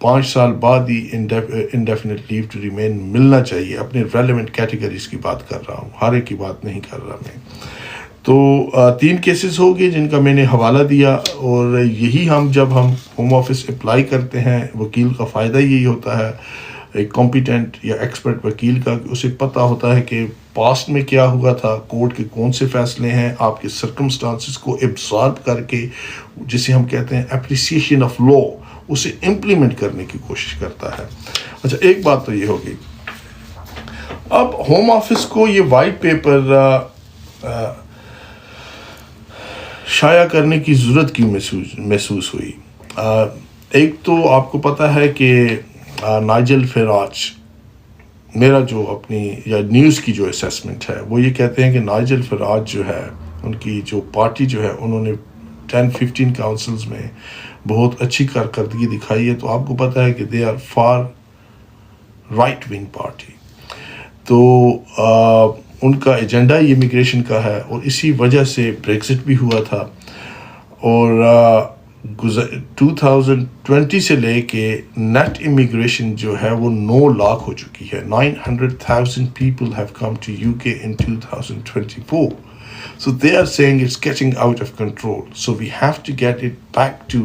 5 سال بعد ہی انڈیفینٹ لیو ٹو ریمین ملنا چاہیے۔ اپنے ریلیونٹ کیٹیگریز کی بات کر رہا ہوں، ہر ایک کی بات نہیں کر رہا میں۔ تو 3 کیسز ہو گئے جن کا میں نے حوالہ دیا، اور یہی جب ہم ہوم آفس اپلائی کرتے ہیں، وکیل کا فائدہ یہی ہوتا ہے، ایک کمپیٹنٹ یا ایکسپرٹ وکیل کا، کہ اسے پتہ ہوتا ہے کہ پاسٹ میں کیا ہوا تھا، کورٹ کے کون سے فیصلے ہیں، آپ کے سرکمسٹانسز کو ایبزارب کر کے، جسے ہم کہتے ہیں اپریسیشن آف لا، اسے امپلیمنٹ کرنے کی کوشش کرتا ہے۔ اچھا، ایک بات تو یہ ہوگی، اب ہوم آفس کو یہ وائٹ پیپر شائع کرنے کی ضرورت کیوں محسوس ہوئی؟ ایک تو آپ کو پتہ ہے کہ نائجل فراج، میرا جو اپنی یا نیوز کی جو اسیسمنٹ ہے وہ یہ کہتے ہیں کہ نائجل فراج جو ہے، ان کی جو پارٹی جو ہے، انہوں نے 10-15 کاؤنسلز میں بہت اچھی کارکردگی دکھائی ہے۔ تو آپ کو پتہ ہے کہ they are far right wing party, تو ان کا ایجنڈا ہی امیگریشن کا ہے، اور اسی وجہ سے بریگزٹ بھی ہوا تھا، اور 2020 سے لے کے نیٹ امیگریشن جو ہے وہ 9 لاکھ ہو چکی ہے۔ 900,000 people have come to UK in 2024. So they are saying it's getting out of control. So we have to get it back to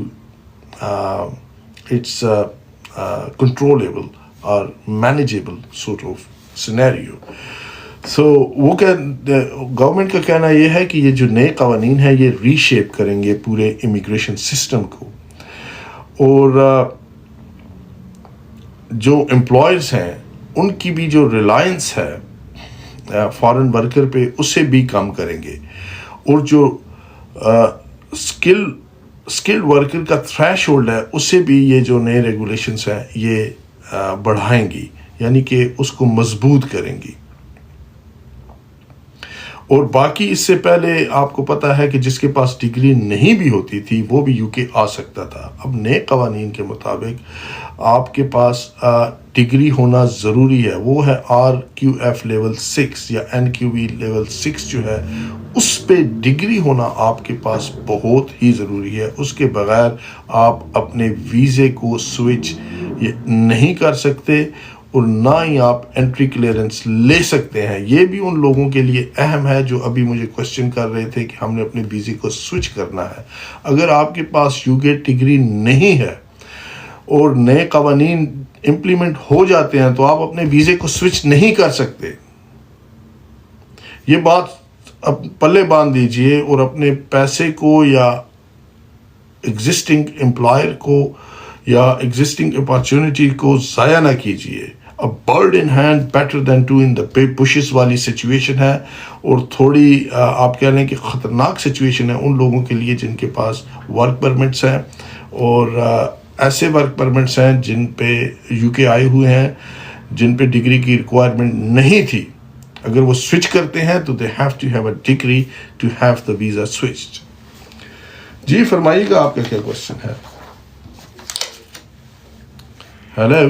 its controllable or manageable sort of scenario. So وہ government کا کہنا یہ ہے کہ یہ جو نئے قوانین ہیں یہ ری شیپ کریں گے پورے امیگریشن سسٹم کو، اور جو امپلائرز ہیں ان کی بھی جو ریلائنس ہے فارن ورکر پہ، اسے بھی کم کریں گے، اور جو اسکلڈ ورکر کا تھریش ہولڈ ہے اسے بھی یہ جو نئے ریگولیشنس ہیں یہ بڑھائیں گی, یعنی کہ اس کو مضبوط کریں گی. اور باقی اس سے پہلے آپ کو پتہ ہے کہ جس کے پاس ڈگری نہیں بھی ہوتی تھی وہ بھی یو کے آ سکتا تھا. اب نئے قوانین کے مطابق آپ کے پاس ڈگری ہونا ضروری ہے, وہ ہے RQF لیول 6 یا NQB لیول 6 جو ہے, اس پہ ڈگری ہونا آپ کے پاس بہت ہی ضروری ہے. اس کے بغیر آپ اپنے ویزے کو سوئچ نہیں کر سکتے اور نہ ہی آپ انٹری کلیئرنس لے سکتے ہیں. یہ بھی ان لوگوں کے لیے اہم ہے جو ابھی مجھے کوشچن کر رہے تھے کہ ہم نے اپنے ویزے کو سوئچ کرنا ہے. اگر آپ کے پاس یوکے ڈگری نہیں ہے اور نئے قوانین امپلیمنٹ ہو جاتے ہیں تو آپ اپنے ویزے کو سوئچ نہیں کر سکتے. یہ بات پلے باندھ دیجئے اور اپنے پیسے کو یا ایگزسٹنگ امپلائر کو یا ایگزسٹنگ اپارچونٹی کو ضائع نہ کیجئے. A bird in hand better than two in the bushes والی سچویشن ہے, اور تھوڑی آپ کہہ لیں کہ خطرناک سچویشن ہے ان لوگوں کے لیے جن کے پاس ورک پرمٹس ہیں اور ایسے ورک پرمٹس ہیں جن پہ یو کے آئے ہوئے ہیں, جن پہ ڈگری کی ریکوائرمنٹ نہیں تھی. اگر وہ سوئچ کرتے ہیں تو they have to have a degree to have the visa switched. جی فرمائیے گا آپ کا کیا کوشچن ہے. ہیلو.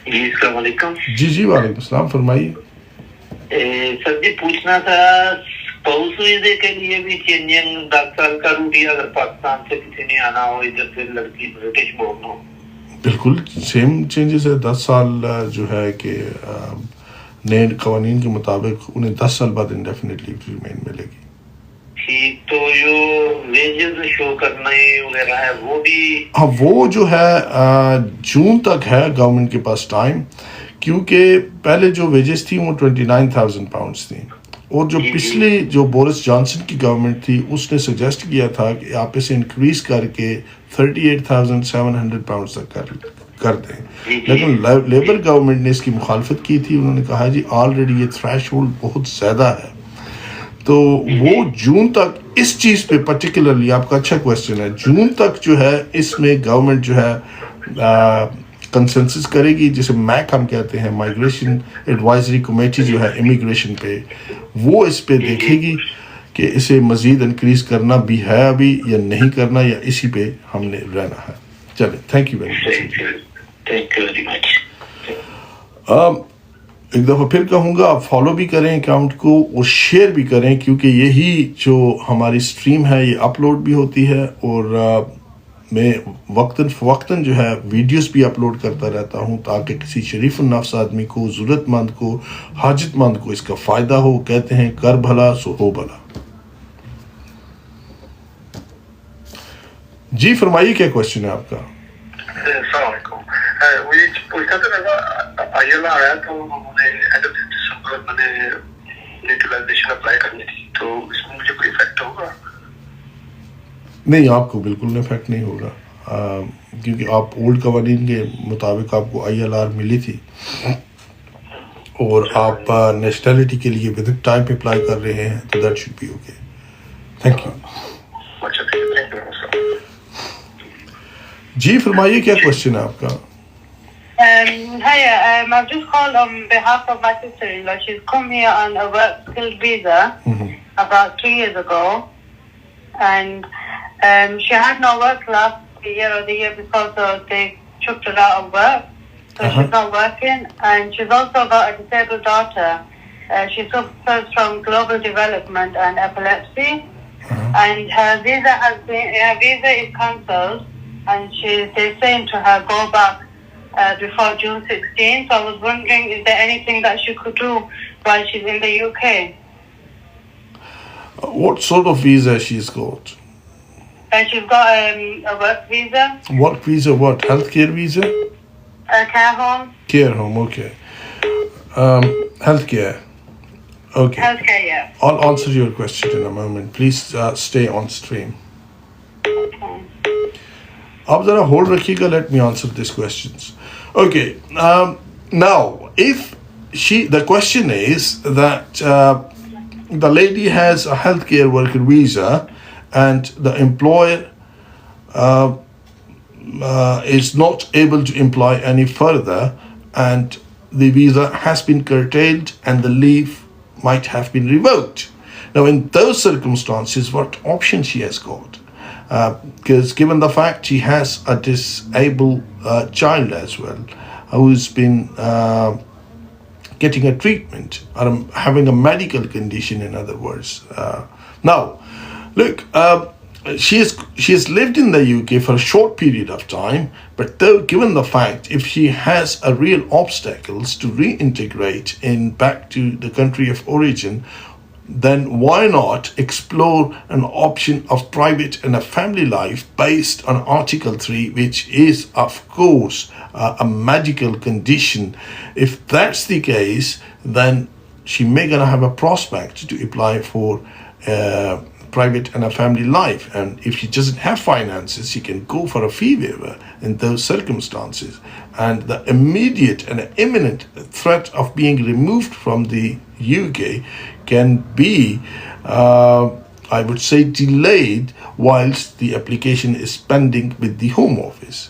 جی السلام علیکم. جی وعلیکم السلام, فرمائیے. سر جی پوچھنا تھا اسپاؤس ویزے کے لیے بھی چینجنگ 10 سال کا روٹ ہے, اگر پاکستان سے کسی نے آنا ہو ادھر سے لڑکی برٹش بورن ہو. بالکل سیم چینجز ہے. 10 سال جو ہے کہ نئے قوانین کے مطابق انہیں 10 سال بعد انڈیفینٹ لیو ٹو ریمین ملے گی. ٹھیک, تو جو ویجز شو کرنا وغیرہ ہے وہ بھی, ہاں وہ جو ہے جون تک ہے گورنمنٹ کے پاس ٹائم, کیونکہ پہلے جو ویجز تھی وہ 29,000 پاؤنڈس تھیں, اور جو پچھلی جو بورس جانسن کی گورنمنٹ تھی اس نے سجیسٹ کیا تھا کہ آپ اسے انکریز کر کے 38,700 پاؤنڈس تک کر دیں. لیکن لیبر گورنمنٹ نے اس کی مخالفت کی تھی. انہوں نے کہا جی آلریڈی یہ تھریش ہولڈ بہت زیادہ ہے, تو وہ جون تک اس چیز پہ پرٹیکولرلی, آپ کا اچھا کویسچن ہے, جون تک جو ہے اس میں گورنمنٹ جو ہے کنسنسس کرے گی, جسے میک ہم کہتے ہیں, مائگریشن ایڈوائزری کمیٹی جو ہے امیگریشن پہ, وہ اس پہ دیکھے گی کہ اسے مزید انکریز کرنا بھی ہے ابھی یا نہیں کرنا, یا اسی پہ ہم نے رہنا ہے. چلیں, تھینک یو ویری مچ. ایک دفعہ پھر کہوں گا آپ فالو بھی کریں اکاؤنٹ کو اور شیئر بھی کریں, کیونکہ یہی جو ہماری اسٹریم ہے یہ اپلوڈ بھی ہوتی ہے, اور میں وقتاً فوقتاً جو ہے ویڈیوز بھی اپلوڈ کرتا رہتا ہوں تاکہ کسی شریف النفس آدمی کو, ضرورت مند کو, حاجت مند کو اس کا فائدہ ہو. کہتے ہیں کر بھلا سو ہو بھلا. جی فرمائیے کیا کوشچن ہے آپ کا. السلام علیکم. مجھے پوچھنا تھا, آئیل آیا تو انہوں نے اینڈ آف دسمبر میں نے نیچرلائزیشن اپلائی کرنی تھی, تو اس میں مجھے کوئی افیکٹ ہوگا؟ نہیں, آپ کو بالکل افیکٹ نہیں ہوگا, کیونکہ آپ اولڈ قوانین کے مطابق آپ کو ILR ملی تھی اور آپ نیشنلٹی کے لیے ود ٹائم پہ اپلائی کر رہے ہیں, تو that should be okay. Thank you. جی فرمائیے کیا کوشچن ہے آپ کا. Hi, I've just called on behalf of my sister-in-law. She's come here on a work skilled visa about 3 years ago, and she had no work last year or the year before, so they chucked her out of work. So she's not working, and she's also got a disabled daughter. She suffers from global development and epilepsy, and her visa is cancelled, and they're saying to her go back before June 16th. So I was wondering, is there anything that she could do while she's in the UK? What sort of visa she's got? She's got a work visa. Work visa what? Healthcare visa? Care home. Care home, okay. Healthcare. Okay. Healthcare, yeah. I'll answer your question in a moment. Please stay on stream. آپ ذرا hold رکھیے گا. Let me answer this questions. Okay, now if the question is that the lady has a healthcare worker visa and the employer is not able to employ any further, and the visa has been curtailed and the leave might have been revoked. Now, in those circumstances, what option she has got? Because given the fact she has a disabled child as well, who's been getting a treatment or having a medical condition, in other words. Now, look, she has lived in the UK for a short period of time, but though given the fact if she has a real obstacles to reintegrate back to the country of origin, then why not explore an option of private and a family life based on Article 3, which is, of course, a medical condition. If that's the case, then she may gonna have a prospect to apply for private and a family life, and if she doesn't have finances, she can go for a fee waiver in those circumstances, and the immediate and imminent threat of being removed from the UK can be I would say delayed whilst the application is pending with the Home Office.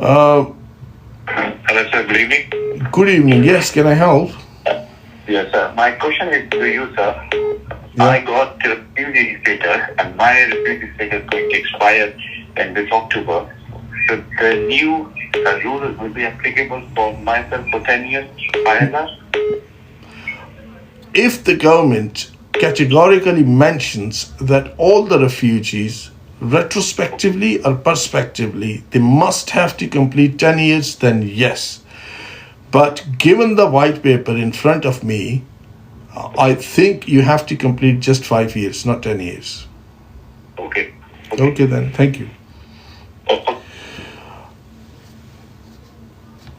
Hello, sir. Good evening. Good evening. Yes, can I help? Yes, sir. My question is to you, sir. Yeah. I got refugee status, and my refugee status is going to expire in this October. So the new rule will be applicable for myself for 10 years, ILR? If the government categorically mentions that all the refugees, retrospectively or prospectively, they must have to complete 10 years, then yes. But given the white paper in front of me, I think you have to complete just 5 years, not 10 years. Okay. Okay then, thank you.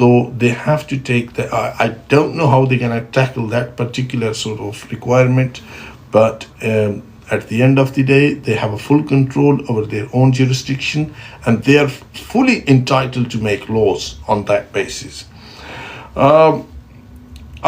so they have to take the, I don't know how they're going to tackle that particular sort of requirement, but at the end of the day, they have a full control over their own jurisdiction, and they are fully entitled to make laws on that basis.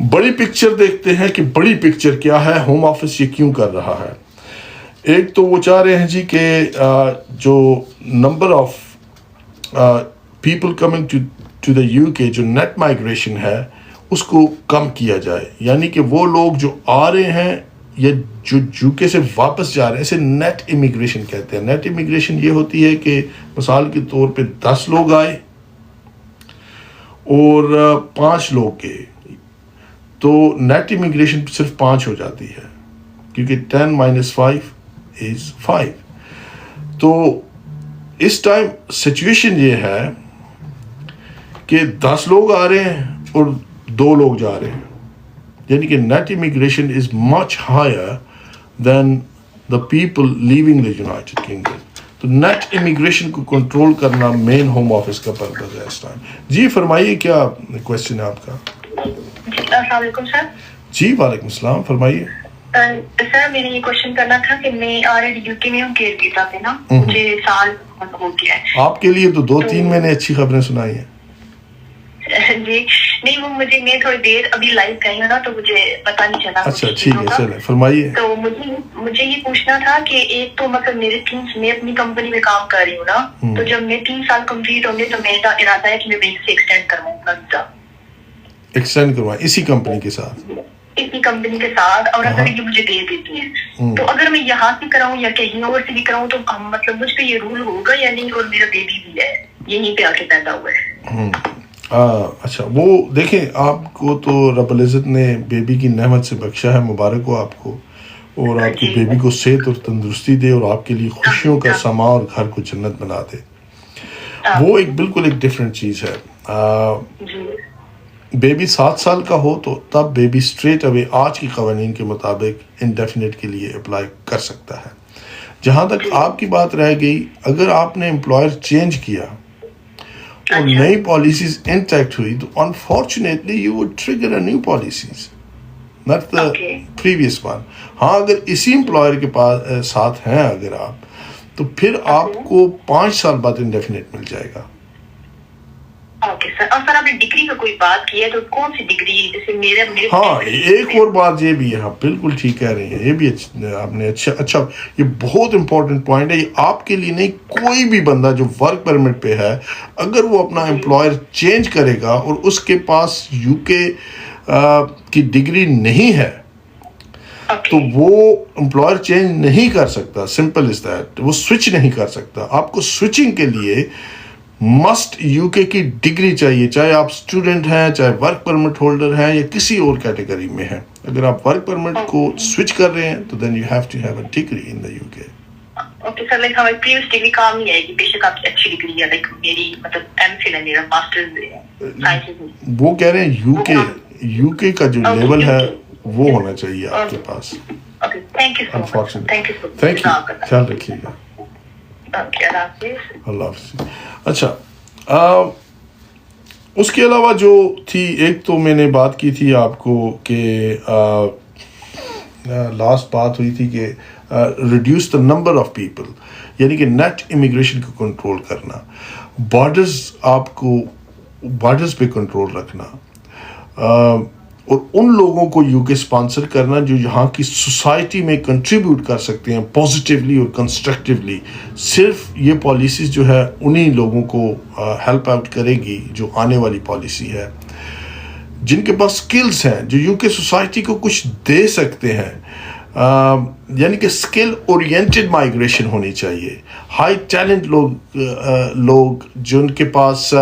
بڑی picture دیکھتے ہیں کہ بڑی picture کیا ہے, home office یہ کیوں کر رہا ہے. ایک تو وہ چاہ رہے ہیں جی کہ جو number of people coming to the U K, جو نیٹ مائگریشن ہے اس کو کم کیا جائے, یعنی کہ وہ لوگ جو آ رہے ہیں یا جو یو کے سے واپس جا رہے ہیں, اسے نیٹ امیگریشن کہتے ہیں. نیٹ امیگریشن یہ ہوتی ہے کہ مثال کے طور پہ 10 لوگ آئے اور 5 لوگ گئے, تو نیٹ امیگریشن صرف 5 ہو جاتی ہے, کیونکہ 10 - 5 is 5. تو اس ٹائم سچویشن یہ ہے کہ 10 لوگ آ رہے ہیں اور 2 لوگ جا رہے ہیں, یعنی کہ net immigration is much higher than the people living the United Kingdom. تو نیٹ امیگریشن کو کنٹرول کرنا مین ہوم آفس کا پرپز ہے اس ٹائم. جی فرمائیے, کیا کوشچن ہے آپ کا؟ السلام علیکم سر. جی وعلیکم السلام, فرمائیے. سر میں نے یہ کوشچن کرنا تھا کہ میں آلریڈی یو کے میں ہوں کیئر ویزا پہ نا, مجھے سال ہو گیا ہے. آپ کے لیے تو 2-3 میں نے اچھی خبریں سنائی ہیں. جی نہیں, وہ میں تھوڑی دیر ابھی لائیو گئی ہوں نا, تو مجھے پتا نہیں چلا. اچھا ٹھیک ہے, چلیں فرمائیے. تو مجھے یہ پوچھنا تھا کہ ایک تو مطلب میں اپنی کمپنی میں کام کر رہی ہوں نا, تو جب میں 3 سال کمپلیٹ ہوں گے تو میرا ارادہ ہے کہ میں وہیں سے ایکسٹینڈ کرواؤں اپنا ویزا. ایکسٹینڈ کروائیں اسی کمپنی کے ساتھ؟ اسی کمپنی کے ساتھ, اور اگر یہ مجھے دے دیتی ہے تو اگر میں یہاں سے کراؤں یا کہیں اور سے بھی کراؤں تو مطلب مجھ پہ یہ رول ہوگا یا نہیں؟ اور میرا بیبی بھی ہے یہیں پہ آ کے پیدا ہوا ہے. اچھا, وہ دیکھیں آپ کو تو رب العزت نے بیبی کی نعمت سے بخشا ہے, مبارک ہو آپ کو, اور آپ کی بیبی کو صحت اور تندرستی دے اور آپ کے لیے خوشیوں کا سما اور گھر کو جنت بنا دے. وہ بالکل ایک ڈفرینٹ چیز ہے. بیبی 7 سال کا ہو تو تب بیبی اسٹریٹ اوے آج کی قوانین کے مطابق انڈیفینٹ کے لیے اپلائی کر سکتا ہے. جہاں تک آپ کی بات رہ گئی, اگر آپ نے امپلائر چینج کیا اور نئی پالیسیز انٹیکٹ ہوئی تو unfortunately you would trigger a new policies, not the previous one. ہاں اگر اسی امپلائر کے پاس ساتھ ہیں اگر آپ, تو پھر آپ کو 5 سال بعد انڈیفینٹ مل جائے گا. Okay sir. اور سر آپ نے ڈگری کا کوئی بات کی ہے تو کون سی ڈگری؟ جیسے میرے ہاں ایک اور بات یہ بھی ہے, آپ بالکل ٹھیک کہہ رہی ہیں, یہ بھی آپ نے اچھا یہ بہت امپورٹنٹ پوائنٹ ہے. یہ آپ کے لیے نہیں, کوئی بھی بندہ جو ورک پرمٹ پہ ہے اگر وہ اپنا امپلائر چینج کرے گا اور اس کے پاس یو کے کی ڈگری نہیں ہے تو وہ امپلائر چینج نہیں کر سکتا. سمپل از دیٹ, وہ سوئچ نہیں کر سکتا. آپ کو سوئچنگ کے لیے مسٹ یو کے کی ڈگری چاہیے, چاہے آپ اسٹوڈنٹ ہیں, چاہے ورک پرمٹ ہولڈر ہیں یا کسی اور کیٹیگری میں ہیں. اگر آپ ورک پرمٹ کو سوئچ کر رہے ہیں تو then you have to have a degree in the U K. Okay sir, like ہماری پریویس ڈگری کام نہیں آئے گی, بے شک آپ کی اچھی ڈگری ہے, لائک میری مطلب ایم فل ہے, میرا ماسٹرز. وہ کہہ رہے ہیں یو کے کا جو لیول ہے وہ ہونا چاہیے آپ کے پاس. Thank you so much. Thank you, خیال رکھیے گا. اللہ حافظ. اچھا, اس کے علاوہ جو تھی, ایک تو میں نے بات کی تھی آپ کو کہ لاسٹ بات ہوئی تھی کہ reduce the number of people, یعنی کہ نیٹ امیگریشن کو کنٹرول کرنا, بارڈرز پہ کنٹرول رکھنا, اور ان لوگوں کو یو کے اسپانسر کرنا جو یہاں کی سوسائٹی میں کنٹریبیوٹ کر سکتے ہیں پازیٹیولی اور کنسٹرکٹیولی. صرف یہ پالیسیز جو ہے انہی لوگوں کو ہیلپ آؤٹ کرے گی جو آنے والی پالیسی ہے, جن کے پاس سکلز ہیں, جو یو کے سوسائٹی کو کچھ دے سکتے ہیں. یعنی کہ اسکل اورینٹیڈ مائگریشن ہونی چاہیے. ہائی ٹیلنٹ لوگ جن کے پاس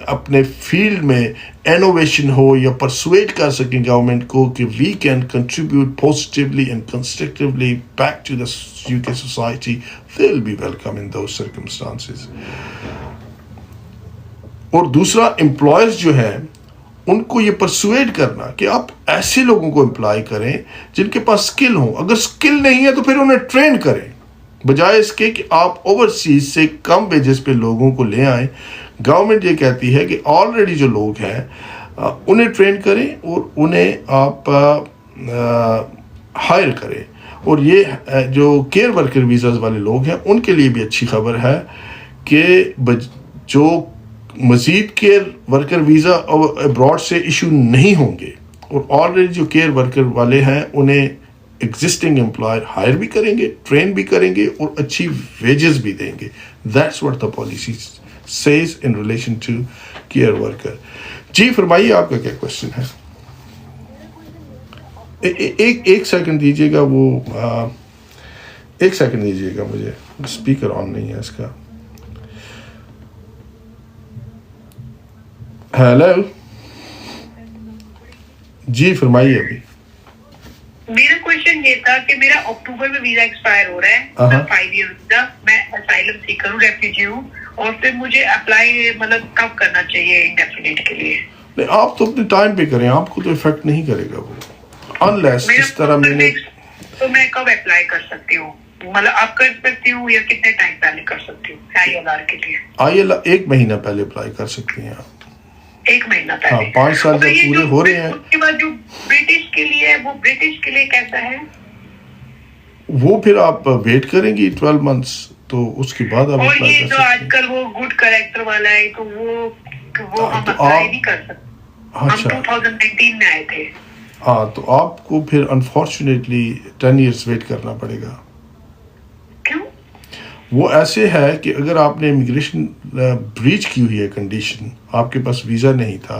اپنے فیلڈ میں انوویشن ہو یا پرسویٹ کر سکیں گورنمنٹ کو کہ we can contribute positively and constructively back to the U K society, they will be welcome in those circumstances. اور دوسرا, امپلائرز جو ہیں ان کو یہ پرسویٹ کرنا کہ آپ ایسے لوگوں کو امپلائی کریں جن کے پاس سکل ہوں. اگر سکل نہیں ہے تو پھر انہیں ٹرین کریں, بجائے اس کے کہ آپ اوورسیز سے کم ویجز پہ لوگوں کو لے آئیں. گورنمنٹ یہ کہتی ہے کہ آلریڈی جو لوگ ہیں انہیں ٹرین کریں اور انہیں آپ ہائر کریں. اور یہ جو کیئر ورکر ویزاز والے لوگ ہیں ان کے لیے بھی اچھی خبر ہے کہ جو مزید کیئر ورکر ویزا ابراڈ سے ایشو نہیں ہوں گے اور آلریڈی جو کیئر ورکر والے ہیں انہیں ایگزسٹنگ امپلائر ہائر بھی کریں گے, ٹرین بھی کریں گے اور اچھی ویجز بھی دیں گے. That's what the policy says in relation to care worker. جی فرمائیے آپ کا کیا کوشچن ہے؟ ایک سیکنڈ دیجیے گا, وہ ایک سیکنڈ دیجیے گا, مجھے اسپیکر آن نہیں ہے اس کا. ہیلو جی فرمائیے. ابھی میرا کوشچن یہ تھا کہ میرا اکتوبر میں ویزا ایکسپائر ہو رہا ہے, 5 ایئر ویزا. میں اسائلم سیکر ہوں, ریفیوجی ہوں, اور پھر مجھے اپلائی مطلب کب کرنا چاہیے انڈیفینیٹ کے لیے؟ نہیں, آپ تو اپنے ٹائم پہ کریں, آپ کو تو افیکٹ نہیں کرے گا وہ, انلیس جس طرح میں نے. تو میں کب اپلائی کر سکتی ہوں, مطلب اب کر سکتی ہوں یا کتنے ٹائم پہلے کر سکتی ہوں ILR کے لیے؟ ILR 1 مہینہ پہلے اپلائی کر سکتی ہیں آپ. 1 مہینہ پہلے. ہاں, 5 سال جب پورے ہو رہے ہیں. اس کے بعد جو برٹش کے لیے ہے, وہ برٹش کے لیے کیسا ہے؟ وہ پھر آپ ویٹ کریں گی 12 months, تو اس کے بعد آپ اور اپلائی یہ کر جو سکتے آج ہیں. کل وہ گڈ کریکٹر والا ہے, تو وہ ہم تو اپلائی آپ- نہیں کر سکتے. ہم اچھا 2019 میں آئے تھے. ہاں, تو آپ کو پھر انفارچونیٹلی 10 years ویٹ کرنا پڑے گا. کیوں؟ وہ ایسے ہے کہ اگر آپ نے امیگریشن بریچ کی ہوئی ہے کنڈیشن, آپ کے پاس ویزا نہیں تھا,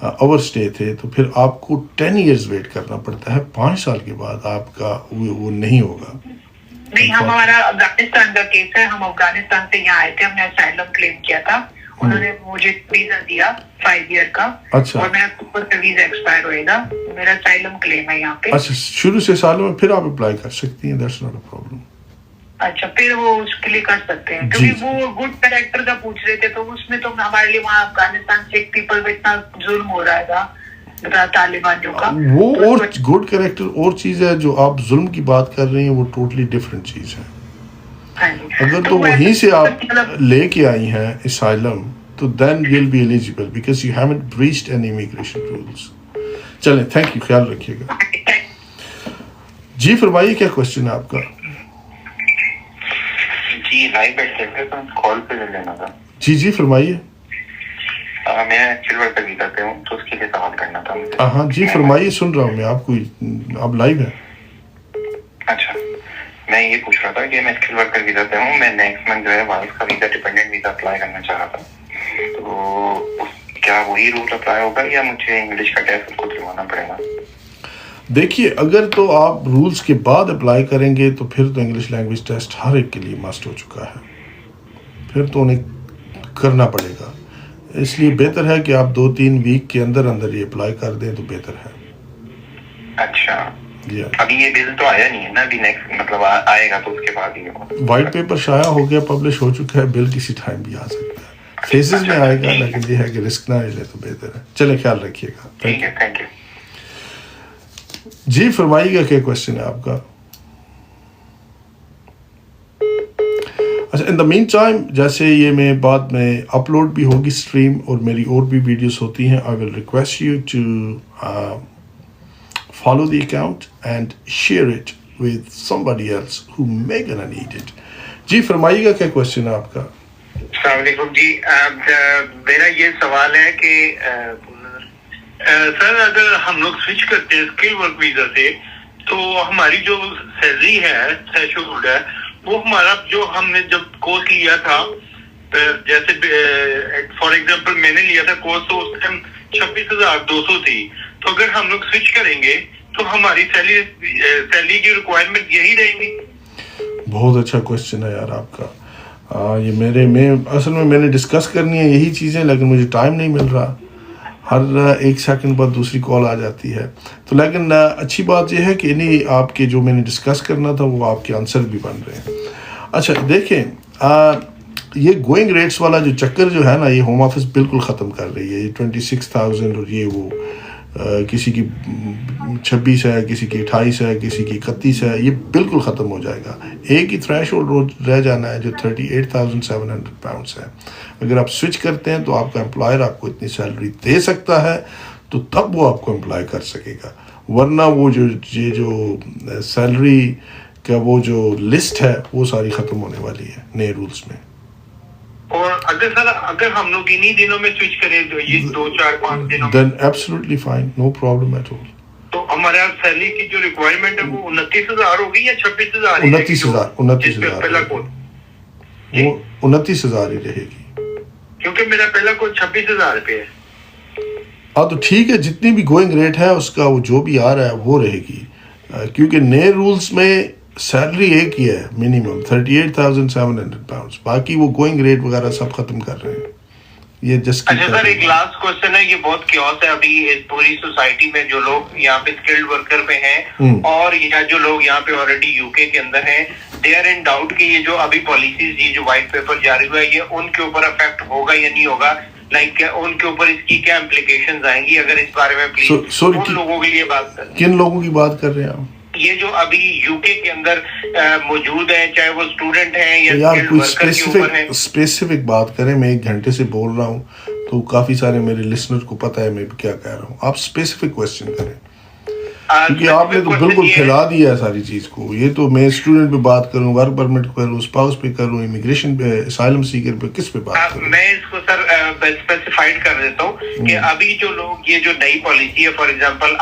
اوور اسٹے تھے, تو پھر آپ کو 10 years ویٹ کرنا پڑتا ہے. 5 سال کے بعد آپ کا وہ نہیں ہوگا. نہیں, ہمارا افغانستان کا کیس ہے. ہم افغانستان سے یہاں آئے تھے, ہم نے اسائلم کلیم کیا تھا, انہوں نے مجھے ویزا دیا 5 ایئر کا. اچھا. اور میرا اکتوبر سے ویزا ایکسپائر ہوئے گا. میرا اسائلم کلیم ہے یہاں پہ. اچھا, شروع سے سالوں میں پھر آپ اپلائی کر سکتی ہیں, دیٹس ناٹ اے پرابلم. اچھا, پھر وہ اس کے لیے کر سکتے ہیں, کیونکہ وہ گڈ کریکٹر کا پوچھ رہے تھے, تو اس میں تو ہمارے لیے وہاں افغانستان سکھ پیپل پہ اتنا ظلم ہو رہا تھا طالبانیوں کا. وہ اور گڈ کریکٹر اور چیز ہے, جو آپ ظلم کی بات کر رہی ہیں وہ ٹوٹلی ڈفرینٹ چیز ہے. اگر تو وہیں سے آپ لے کے آئی ہیں اسائلم, تو then you will be eligible because you haven't breached any immigration rules. چلیں, تھینک یو, خیال رکھیے گا. جی فرمائیے, کیا کوشچن ہے آپ کا؟ جی لائیو بیٹھ سکتے تو کال پہ لے لینا تھا. جی فرمائیے. میں ایکچوئل ورکر ویزا پہ ہوں, تو اس کے لیے سوال کرنا تھا مجھے. ہاں جی فرمائیے, سن رہا ہوں میں آپ کو, آپ لائیو ہیں. اچھا, میں یہ پوچھ رہا تھا کہ میں اسکل ورکر ویزا پہ ہوں. میں نیکسٹ منتھ جو ہے وائف کا ویزا ڈیپینڈنٹ ویزا اپلائی کرنا چاہ رہا تھا. تو کیا وہی رول اپلائی ہوگا یا مجھے انگلش کا ٹیسٹ کو دلوانا پڑے گا؟ دیکھیے, اگر تو آپ رولز کے بعد اپلائی کریں گے تو پھر تو انگلش لینگویج ٹیسٹ ہر ایک کے لیے مسٹ ہو چکا ہے, پھر تو انہیں کرنا پڑے گا. اس لیے بہتر ہے کہ آپ 2-3 ویک کے اندر یہ اپلائی کر دیں تو بہتر ہے. اچھا, جی, ابھی یہ بل تو آیا نہیں ہے نا, ابھی نیکسٹ مطلب آئے گا تو اس کے بعد ہی ہوگا. وائٹ پیپر شائع ہو گیا, پبلش ہو چکا ہے, بل کسی ٹائم بھی آ سکتا ہے, فیزز میں آئے گا, لیکن یہ ہے کہ رسک نہ لے تو بہتر ہے. چلے, خیال رکھیے گا. ٹھیک ہے, تھینک یو. جی فرمائیے گا, کیا کوشچن ہے آپ کا؟ اچھا, ان دا مین ٹائم جیسے یہ میں بعد میں اپلوڈ بھی ہوگی اسٹریم, اور میری اور بھی ویڈیوز ہوتی ہیں, I will request you to follow the account and share it with somebody else who may gonna need it. جی فرمائیے گا, کیا کوشچن ہے آپ کا؟ السلام علیکم. جی میرا یہ سوال ہے کہ سر اگر ہم لوگ سوئچ کرتے ہیں اسکل ورک ویزا سے, تو ہماری جو سیلری ہے تھریشولڈ ہے, وہ ہمارا جو ہم نے جب کورس لیا تھا, جیسے فار ایگزامپل میں نے لیا تھا کورس, تو اس ٹائم 26,200 تھی. تو اگر ہم لوگ سوئچ کریں گے تو ہماری سیلری کی ریکوائرمنٹ یہی رہیں گی؟ بہت اچھا کوشچن ہے یار آپ کا. یہ اصل میں نے ڈسکس کرنی ہے یہی چیزیں, لیکن مجھے ٹائم نہیں مل رہا, ہر 1 سیکنڈ بعد دوسری کال آ جاتی ہے. تو لیکن اچھی بات یہ ہے کہ انہیں آپ کے جو میں نے ڈسکس کرنا تھا وہ آپ کے آنسر بھی بن رہے ہیں. اچھا دیکھیں, یہ گوئنگ ریٹس والا جو چکر جو ہے نا, یہ ہوم آفس بالکل ختم کر رہی ہے. یہ 26,000 اور یہ وہ کسی کی 26 ہے, کسی کی 28 ہے, کسی کی 31 ہے, یہ بالکل ختم ہو جائے گا. ایک ہی تھریش ہولڈ رہ جانا ہے جو 38,700 پاؤنڈس ہے. اگر آپ سوئچ کرتے ہیں تو آپ کا امپلائر آپ کو اتنی سیلری دے سکتا ہے, تو تب وہ آپ کو امپلائی کر سکے گا. ورنہ وہ جو سیلری کا وہ جو لسٹ ہے وہ ساری ختم ہونے والی ہے نئے رولز میں. اور اگر سر اگر ہم لوگ انہی دنوں میں سوئچ کریں تو یہ 2-4-5 دنوں then absolutely fine, no problem at all. تو ہمارے یہاں سیلری کی جو ریکوائرمنٹ ہے وہ 29,000 ہوگی یا 26,000؟ 29,000 پہلا کوڈ وہ 29,000 ہی رہے گی، کیونکہ میرا پہلا کوڈ 26,000 پہ ہے. ہاں تو ٹھیک ہے، جتنی بھی گوئنگ ریٹ ہے اس کا وہ جو بھی آ رہا ہے وہ رہے گی، کیونکہ نئے رولز میں سیلری ایک ہی ہے منیمم 38,700 پاؤنڈس، باقی وہ گوئنگ ریٹ وغیرہ سب ختم کر رہے ہیں. یہ جسٹ اچھا سر ایک لاسٹ کوشچن ہے، یہ بہت کیوس ہے ابھی اس پوری سوسائٹی میں، جو لوگ یہاں پہ اسکلڈ ورکر پہ ہیں اور یا جو لوگ یہاں پہ آلریڈی یو کے اندر ہیں، دے آر ان ڈاؤٹ کہ یہ جو ابھی پالیسیز یہ جو وائٹ پیپر جاری ہوا ہے یہ ان کے اوپر افیکٹ ہوگا یا نہیں ہوگا، لائک ان کے اوپر اس کی کیا امپلیکیشنز آئیں گی، اگر اس بارے میں پلیز ان لوگوں کے لیے بات کریں. کن لوگوں کی بات کر رہے ہیں آپ؟ یہ جو ابھی یو کے اندر موجود ہیں، چاہے وہ اسٹوڈنٹ ہیں یا یار کوئی ورکر کے اوپر ہیں. اسپیسیفک بات کریں، میں 1 گھنٹے سے بول رہا ہوں تو کافی سارے میرے لسنر کو پتہ ہے میں کیا کہہ رہا ہوں، آپ اسپیسیفک کوشچن کریں، کیونکہ آپ نے تو بالکل پھیلا دیا ہے ساری چیز کو. یہ تو میں اسٹوڈنٹ پہ بات کروں، ورک پرمٹ پہ کروں، اسپاؤس پہ کروں، امیگریشن پہ، اسائلم سیکر پہ، کس پہ بات کروں؟ میں اس کو سر اسپیسیفائڈ کر دیتا ہوں کہ ابھی جو لوگ یہ جو نئی پالیسی ہے فار ایگزامپل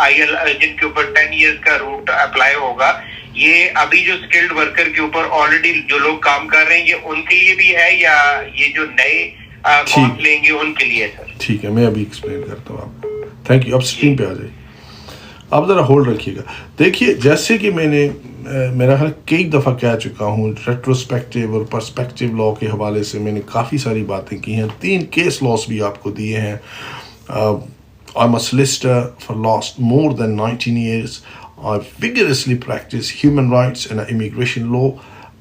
جن کے اوپر 10 ایئرس کا روٹ اپلائی ہوگا، یہ ابھی جو اسکلڈ ورکر کے اوپر آلریڈی جو لوگ کام کر رہے ہیں یہ ان کے لیے بھی ہے یا یہ جو نئے کورس لیں گے ان کے لیے؟ سر ٹھیک ہے، میں ابھی ایکسپلین کرتا ہوں آپ کو. Thank you. اب اسکرین پہ آ جائیے، آپ ذرا ہولڈ رکھیے گا. دیکھیے جیسے کہ میں نے میرا خیال کئی دفعہ کہہ چکا ہوں، ریٹروسپیکٹیو اور پرسپیکٹیو لا کے حوالے سے میں نے کافی ساری باتیں کی ہیں. 3 کیس لاس بھی آپ کو دیے ہیں. I'm a solicitor for last more than 19 years. I vigorously practice human rights and immigration law,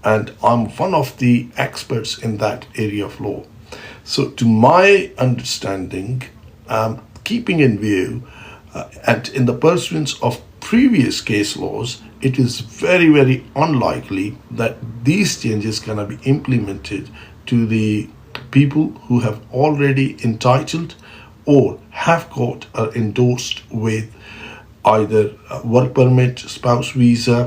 and I'm one of the experts in that area of law. So to my understanding, keeping in view and in the pursuance of previous case laws, it is very, very unlikely that these changes can be implemented to the people who have already entitled or have got or endorsed with either work permit, spouse visa,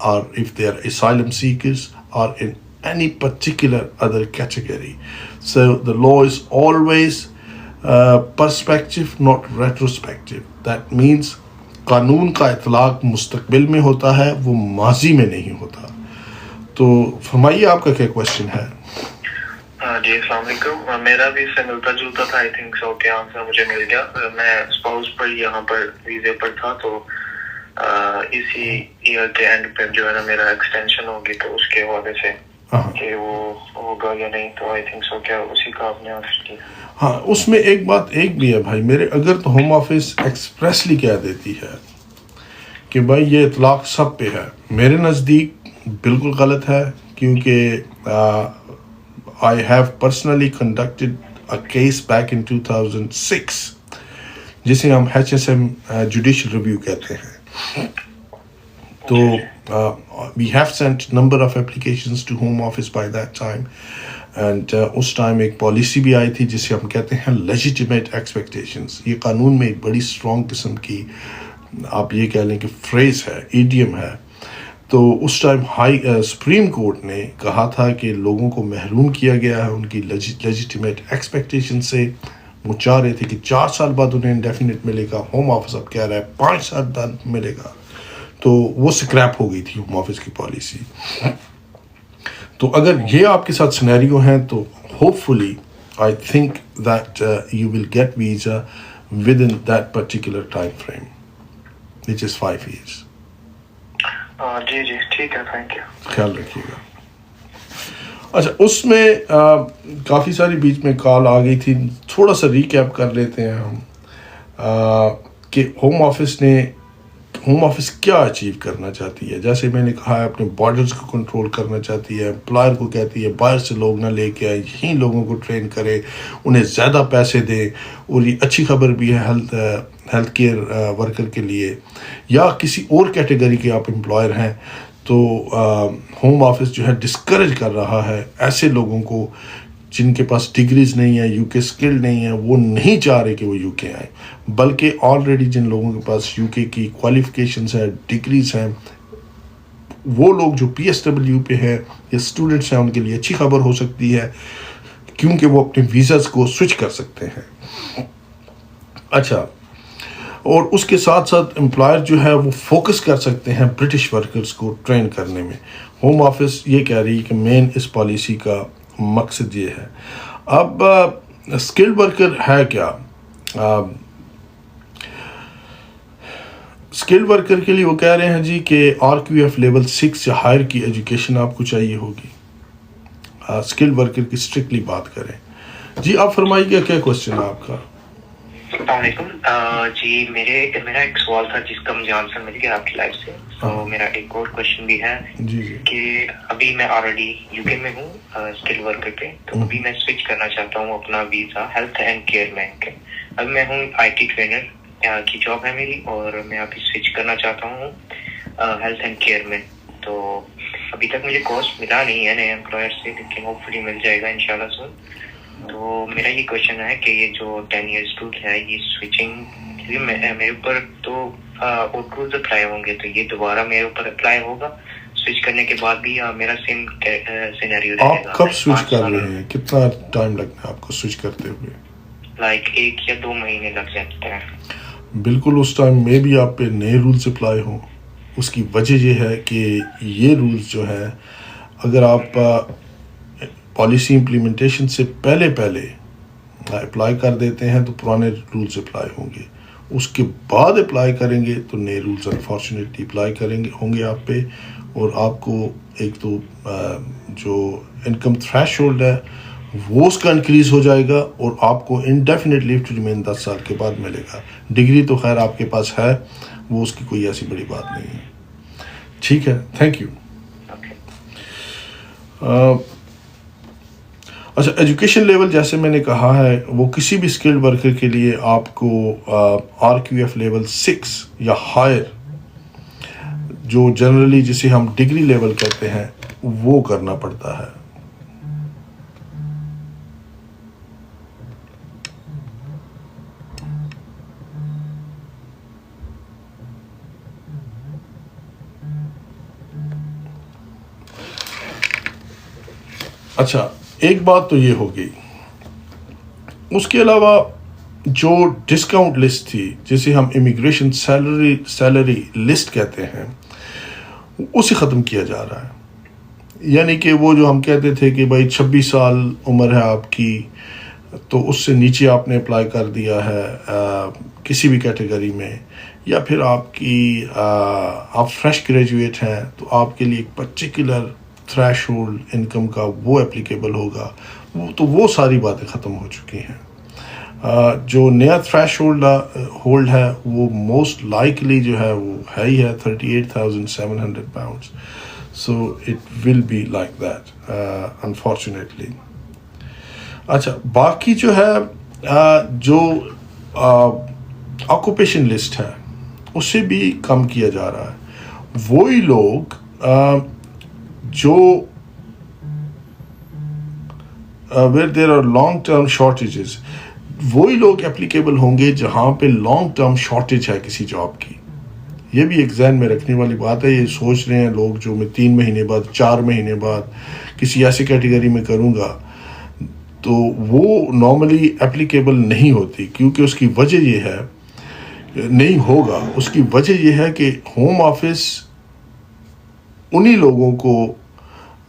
or if they are asylum seekers, or in any particular other category. So the law is always perspective, not retrospective. That means قانون کا اطلاق مستقبل میں ہوتا ہے، وہ ماضی میں نہیں ہوتا. تو فرمائیے آپ کا کیا کوشچن ہے؟ جی السلام علیکم. میرا بھی اس سے ملتا جلتا تھا، آئی تھنک سو کے آنسر مجھے مل گیا. میں اسپاؤس پر یہاں پر ویزے پر تھا، تو اسی ایئر کے اینڈ پہ جو ہے نا میرا ایکسٹینشن ہوگی، تو اس کے حوالے سے کہ وہ ہوگا یا نہیں، تو آئی تھنک سو کیا اسی کا آپ نے آنسر کیا. ہاں اس میں ایک بات ایک بھی ہے بھائی میرے، اگر تو ہوم آفس ایکسپریسلی کہہ دیتی ہے کہ بھائی یہ اطلاق سب پہ ہے، میرے نزدیک بالکل غلط ہے، کیونکہ I have personally conducted a case back in 2006 جسے ہم HSM judicial review کہتے ہیں. تو we have sent number of applications to home office by that time, and اس ٹائم ایک پالیسی بھی آئی تھی جسے ہم کہتے ہیں legitimate expectations. یہ قانون میں ایک بڑی اسٹرانگ قسم کی آپ یہ کہہ لیں کہ فریز ہے، ایڈیم ہے. تو اس ٹائم سپریم کورٹ نے کہا تھا کہ لوگوں کو محروم کیا گیا ہے ان کی لیجیٹیمیٹ ایکسپیکٹیشن سے. وہ چاہ رہے تھے کہ 4 سال بعد انہیں انڈیفینٹ ملے گا، ہوم آفس اب کہہ رہا ہے 5 سال بعد ملے گا. تو وہ اسکریپ ہو گئی تھی ہوم آفس کی پالیسی. تو اگر یہ آپ کے ساتھ سینیریو ہیں تو hopefully I think that you will get visa within that particular time frame which is 5 years. جی جی ٹھیک ہے، تھینک یو. خیال رکھیے گا. اچھا اس میں کافی ساری بیچ میں کال آ گئی تھی، تھوڑا سا ریکیپ کر لیتے ہیں ہم کہ ہوم آفس کیا اچیو کرنا چاہتی ہے. جیسے میں نے کہا ہے اپنے بارڈرز کو کنٹرول کرنا چاہتی ہے، امپلائر کو کہتی ہے باہر سے لوگ نہ لے کے آئے، یہیں لوگوں کو ٹرین کرے، انہیں زیادہ پیسے دیں. اور یہ اچھی خبر بھی ہے ہیلتھ کیئر ورکر کے لیے، یا کسی اور کیٹیگری کے آپ امپلائر ہیں تو ہوم آفس جو ہے ڈسکریج کر رہا ہے ایسے لوگوں کو جن کے پاس ڈگریز نہیں ہیں، یو کے اسکل نہیں ہے، وہ نہیں چاہ رہے کہ وہ یو کے آئیں، بلکہ آلریڈی جن لوگوں کے پاس یو کے کی کوالیفیکیشنز ہیں، ڈگریز ہیں، وہ لوگ جو PSW پہ ہیں یا اسٹوڈنٹس ہیں ان کے لیے اچھی خبر ہو سکتی ہے کیونکہ وہ اپنے ویزاز کو سوئچ کر سکتے ہیں. اچھا, اور اس کے ساتھ ساتھ امپلائر جو ہے وہ فوکس کر سکتے ہیں برٹش ورکرز کو ٹرین کرنے میں. ہوم آفس یہ کہہ رہی ہے کہ مین اس پالیسی کا مقصد یہ ہے. اب اسکلڈ ورکر ہے کیا؟ اسکلڈ ورکر کے لیے وہ کہہ رہے ہیں جی کہ RQF لیول 6 یا ہائر کی ایجوکیشن آپ کو چاہیے ہوگی. اسکلڈ ورکر کی اسٹرکٹلی بات کریں. جی آپ فرمائیے کیا کوشچن ہے آپ کا؟ السلام علیکم. جی میرا ایک سوال تھا جس کا مجھے آنسر مل گیا آپ کی لائف سے. تو میرا ایک اور کوشچن بھی ہے جی کہ ابھی میں آلریڈی UK میں ہوں اسکل ورکر پہ. تو ابھی میں سوئچ کرنا چاہتا ہوں اپنا ویزا ہیلتھ اینڈ کیئر میں. اب میں ہوں IT ٹرینر کی جاب ہے میری, اور میں ابھی سوئچ کرنا چاہتا ہوں ہیلتھ اینڈ کیئر میں. تو ابھی تک مجھے کورس ملا نہیں ہے نئے امپلائر سے, لیکن ہوپ فلی مل جائے گا انشاءاللہ سن. تو میرا یہ کوشچن ہے کہ یہ جو 10 ایئرس ٹول ہے یہ سوئچنگ میرے اوپر تو اور رولز اپلائی ہوں گے, تو یہ دوبارہ میرے اوپر اپلائی ہوگا سوئچ کرنے کے بعد بھی میرا سیم سینیریو رہے گا؟ آپ کب سوئچ کر رہے ہیں؟ کتنا ٹائم لگنا ہے آپ کو سوئچ کرتے ہوئے؟ لائک 1 یا 2 مہینے لگ جاتے ہیں. بالکل اس ٹائم میں بھی آپ پہ نئے رولز اپلائی ہوں. اس کی وجہ یہ ہے کہ یہ رولز جو ہیں اگر آپ پالیسی امپلیمنٹیشن سے پہلے اپلائی کر دیتے ہیں تو پرانے رولز اپلائی ہوں گے. اس کے بعد اپلائی کریں گے تو نئے رولز انفارچونیٹلی اپلائی ہوں گے آپ پہ. اور آپ کو ایک تو جو انکم تھریش ہولڈ ہے وہ اس کا انکریز ہو جائے گا, اور آپ کو انڈیفینٹ لیو ٹو ریمین 10 سال کے بعد ملے گا. ڈگری تو خیر آپ کے پاس ہے, وہ اس کی کوئی ایسی بڑی بات نہیں ہے. ٹھیک ہے, تھینک یو. اچھا, ایجوکیشن لیول جیسے میں نے کہا ہے وہ کسی بھی اسکلڈ ورکر کے لیے آپ کو RQF لیول 6 یا ہائر, جو جنرلی جسے ہم ڈگری لیول کہتے ہیں, وہ کرنا پڑتا ہے. اچھا, ایک بات تو یہ ہو گئی. اس کے علاوہ جو ڈسکاؤنٹ لسٹ تھی جسے ہم امیگریشن سیلری لسٹ کہتے ہیں, اسے ختم کیا جا رہا ہے. یعنی کہ وہ جو ہم کہتے تھے کہ بھائی 26 سال عمر ہے آپ کی تو اس سے نیچے آپ نے اپلائی کر دیا ہے کسی بھی کیٹیگری میں, یا پھر آپ فریش گریجویٹ ہیں تو آپ کے لیے ایک پرٹیکولر تھریش ہولڈ انکم کا وہ اپلیکیبل ہوگا. وہ ساری باتیں ختم ہو چکی ہیں. جو نیا تھریش ہولڈ ہے وہ موسٹ لائکلی جو ہے وہ ہے ہی ہے 38,700 pounds. So it will be like that unfortunately. اچھا, باقی جو ہے جو آکوپیشن لسٹ ہے اسے بھی کم کیا جا رہا ہے. وہی لوگ جو where there are long term shortages, وہی لوگ اپلیکیبل ہوں گے جہاں پہ لانگ ٹرم شارٹیج ہے کسی جاب کی. یہ بھی ایک ذہن میں رکھنے والی بات ہے. یہ سوچ رہے ہیں لوگ جو میں 3 مہینے بعد 4 مہینے بعد کسی ایسی کیٹیگری میں کروں گا, تو وہ نارملی اپلیکیبل نہیں ہوتی, کیونکہ اس کی وجہ یہ ہے نہیں ہوگا. اس کی وجہ یہ ہے کہ ہوم آفس انہی لوگوں کو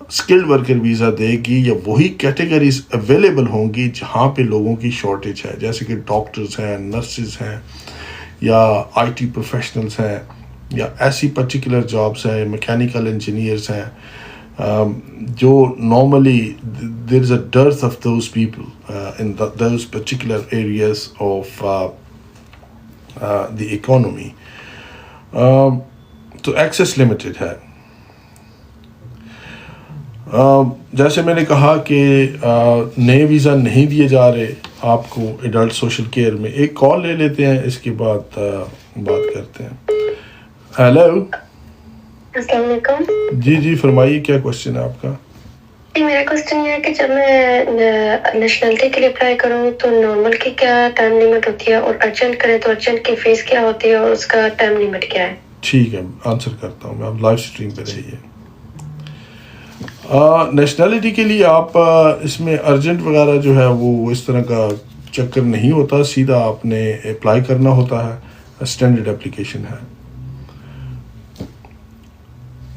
اسکلڈ ورکر ویزا دے گی یا وہی کیٹیگریز اویلیبل ہوں گی جہاں پہ لوگوں کی شارٹیج ہے, جیسے کہ ڈاکٹرز ہیں, نرسز ہیں, یا IT پروفیشنلز ہیں, یا ایسی پرٹیکولر جابس ہیں, میکینیکل انجینئرز ہیں, جو normally there is a dearth of those people in those particular areas of the economy. تو ایکسیس لمیٹڈ ہے. جیسے میں نے کہا کہ نئے ویزا نہیں دیے جا رہے آپ کو ایڈلٹ سوشل کیئر میں. ایک کال لے لیتے ہیں, اس کے بعد بات کرتے ہیں. ہیلو, السلام علیکم. جی فرمائیے کیا کوشچن ہے آپ کا؟ جی, میرا کوشچن یہ ہے کہ جب میں نیشنلٹی کے لیے اپلائی کروں تو نارمل کی کیا ٹائم لمٹ ہوتی ہے, اور ارجنٹ کریں تو ارجنٹ کی فیس کیا ہوتی ہے, اور اس کا ٹائم لمٹ کیا ہے؟ ٹھیک ہے, آنسر کرتا ہوں میں. آپ لائیو اسٹریم پہ رہیے. نیشنلٹی کے لیے آپ اس میں ارجنٹ وغیرہ جو ہے وہ اس طرح کا چکر نہیں ہوتا, سیدھا آپ نے اپلائی کرنا ہوتا ہے, اسٹینڈرڈ اپلیکیشن ہے.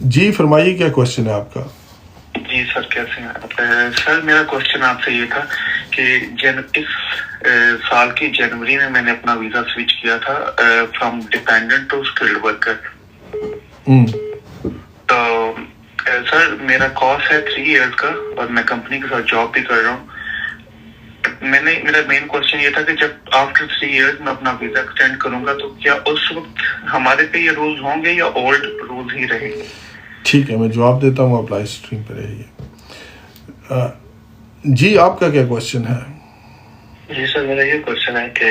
جی فرمائیے کیا کوشچن ہے آپ کا؟ جی سر کیسے ہیں آپ؟ سر میرا کوشچن آپ سے یہ تھا کہ اس سال کی جنوری میں نے اپنا ویزا سوئچ کیا تھا from dependent to skilled worker. تو سر میرا کورس ہے 3 ایئرس کا اور میں کمپنی کے ساتھ جاب بھی کر رہا ہوں. میرا مین کوشچن یہ تھا کہ جب آفٹر 3 ایئرس میں اپنا ویزا ایکسٹینڈ کروں گا تو کیا اس وقت ہمارے پہ یہ رولز ہوں گے یا اولڈ رولز ہی رہیں گے؟ ٹھیک ہے میں جواب دیتا ہوں, اپلائی اسٹریم پہ رہیے. جی آپ کا کیا کوشچن ہے؟ جی سر میرا یہ کوشچن ہے کہ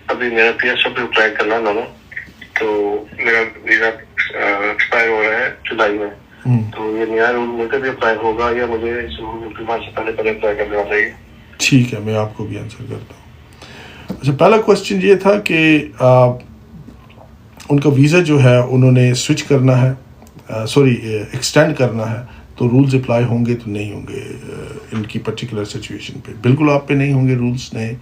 ابھی میرا پی ایس ڈبلیو اپلائی کرنا نا, تو میرا ویزا ایکسپائر ہو رہا ہے جولائی میں, تو یہ نیا رول مجھے بھی اپلائی ہوگا یا مجھے اس رول سے پہلے اپلائی کرنا چاہیے؟ ٹھیک ہے میں آپ کو بھی آنسر کرتا ہوں. اچھا پہلا کوشچن یہ تھا کہ ان کا ویزا جو ہے انہوں نے سوئچ کرنا ہے, ایکسٹینڈ کرنا ہے, تو رولز اپلائی ہوں گے تو نہیں ہوں گے ان کی پرٹیکولر سچویشن پہ. بالکل آپ پہ نہیں ہوں گے رولز نئے,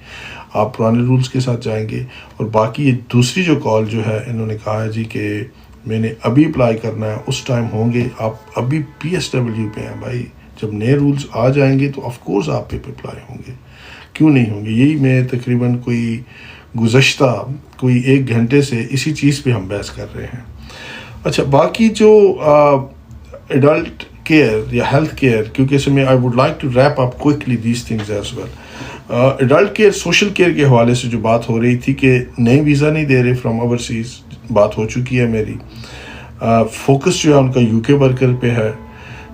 آپ پرانے رولز کے ساتھ جائیں گے. اور باقی یہ دوسری جو کال جو ہے انہوں نے کہا ہے جی کہ میں نے ابھی اپلائی کرنا ہے, اس ٹائم ہوں گے. آپ ابھی پی ایس ڈبلیو پہ ہیں بھائی, جب نئے رولز آ جائیں گے تو آف کورس آپ پہ اپلائی ہوں گے, کیوں نہیں ہوں گے. یہی میں تقریباً گزشتہ 1 گھنٹے سے اسی چیز پہ ہم بحث کر رہے ہیں. اچھا باقی جو ایڈلٹ کیئر یا ہیلتھ کیئر, کیونکہ اس میں I would like to wrap up quickly these things as well. Adult care social care کے حوالے سے جو بات ہو رہی تھی کہ نئے ویزا نہیں دے رہے فرام اوورسیز, بات ہو چکی ہے میری. فوکس جو ہے ان کا یو کے ورکر پہ ہے,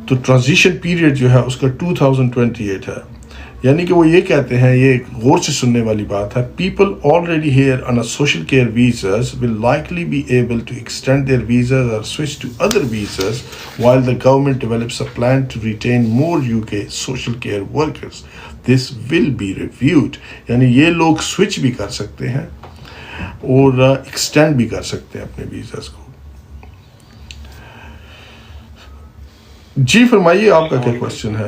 تو ٹرانزیشن پیریڈ جو ہے اس کا 2028 ہے. یعنی کہ وہ یہ کہتے ہیں, یہ غور سے سننے والی بات ہے, people already here on a social care visas will likely be able to extend their visas اور switch to other visas while the government develops a plan to retain more UK social care workers. This will be reviewed. یعنی یہ لوگ switch بھی کر سکتے ہیں اور extend بھی کر سکتے ہیں اپنے ویزاز کو. جی فرمائیے آپ کا کیا کوشچن ہے؟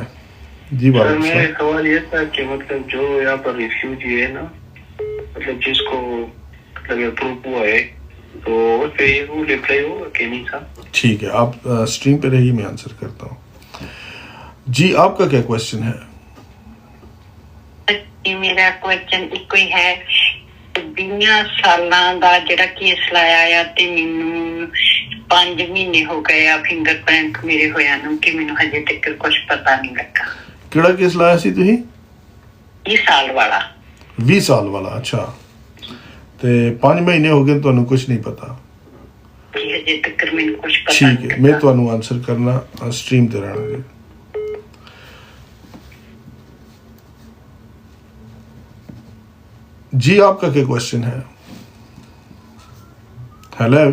جی سر میرا سوال یہ تھا کہ مطلب جو یہاں پر ریفیوجی ہے نا, مطلب جس کو مطلب اپروو ہوا ہے تو اس پہ یہ رول اپلائی ہوگا کہ نہیں صاحب؟ ٹھیک ہے آپ اسٹریم پہ رہیے, میں آنسر کرتا ہوں. جی آپ کا کیا کوشچن ہے؟ میرا کوشچن ایک ہی ہے, 20 سالاں دا جڑا کیس لایا تے مینوں 5 مہینے ہو گئے آ فنگر پرنٹ میرے ہویا نوں کہ مینوں ہجے تک کچھ پتا نہیں لگا. کیڑا کیس لایا سی تسی؟ 20 سال والا. 20 سال والا, اچھا. تے 5 مہینے ہو گئے تانوں کچھ نہیں پتا؟ ہجے تک مینوں کچھ پتا ٹھیک نہیں. ہے میں تانوں آنسر کرنا اسٹریم تے رہنا جی. جی آپ کا کیا کوشچن ہے؟ ہیلو.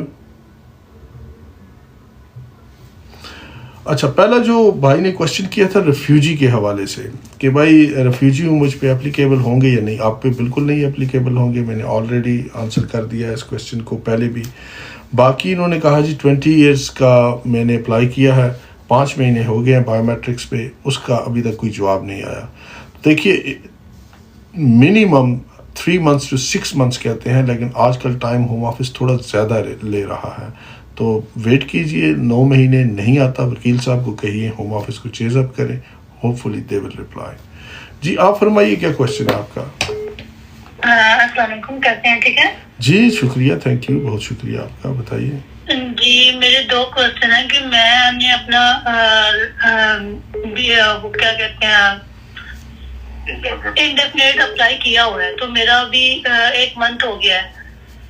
اچھا پہلا جو بھائی نے کوشچن کیا تھا ریفیوجی کے حوالے سے کہ بھائی ریفیوجی مجھ پہ اپلیکیبل ہوں گے یا نہیں. آپ پہ بالکل نہیں اپلیکیبل ہوں گے, میں نے آلریڈی آنسر کر دیا ہے اس کوشچن کو پہلے بھی. باقی انہوں نے کہا جی 20 ایئرس کا میں نے اپلائی کیا ہے, 5 مہینے ہو گئے ہیں بایو میٹرکس پہ, اس کا ابھی تک کوئی جواب نہیں آیا. دیکھیے منیمم 3 months to 6 months کہتے ہیں, لیکن آج کل ٹائم ہوم آفس تھوڑا زیادہ لے رہا ہے, تو ویٹ کیجئے. 9 مہینے نہیں آتا, وکیل صاحب کو کہیے ہوم آفس کو چیز اپ کریں, ہوپ فلی دے ول ریپلائی. جی آپ فرمائیے کیا کوشچن ہے آپ کا؟ السلام علیکم, کیسے ہیں؟ ٹھیک ہے جی شکریہ, تھینک یو, بہت شکریہ آپ کا. بتائیے. جی میرے 2 کوشچن ہیں کہ میں نے اپنا کیا کہتے ہیں انڈیفینیٹ اپلائی کیا ہوا ہے, تو میرا ابھی 1 month ہو گیا ہے,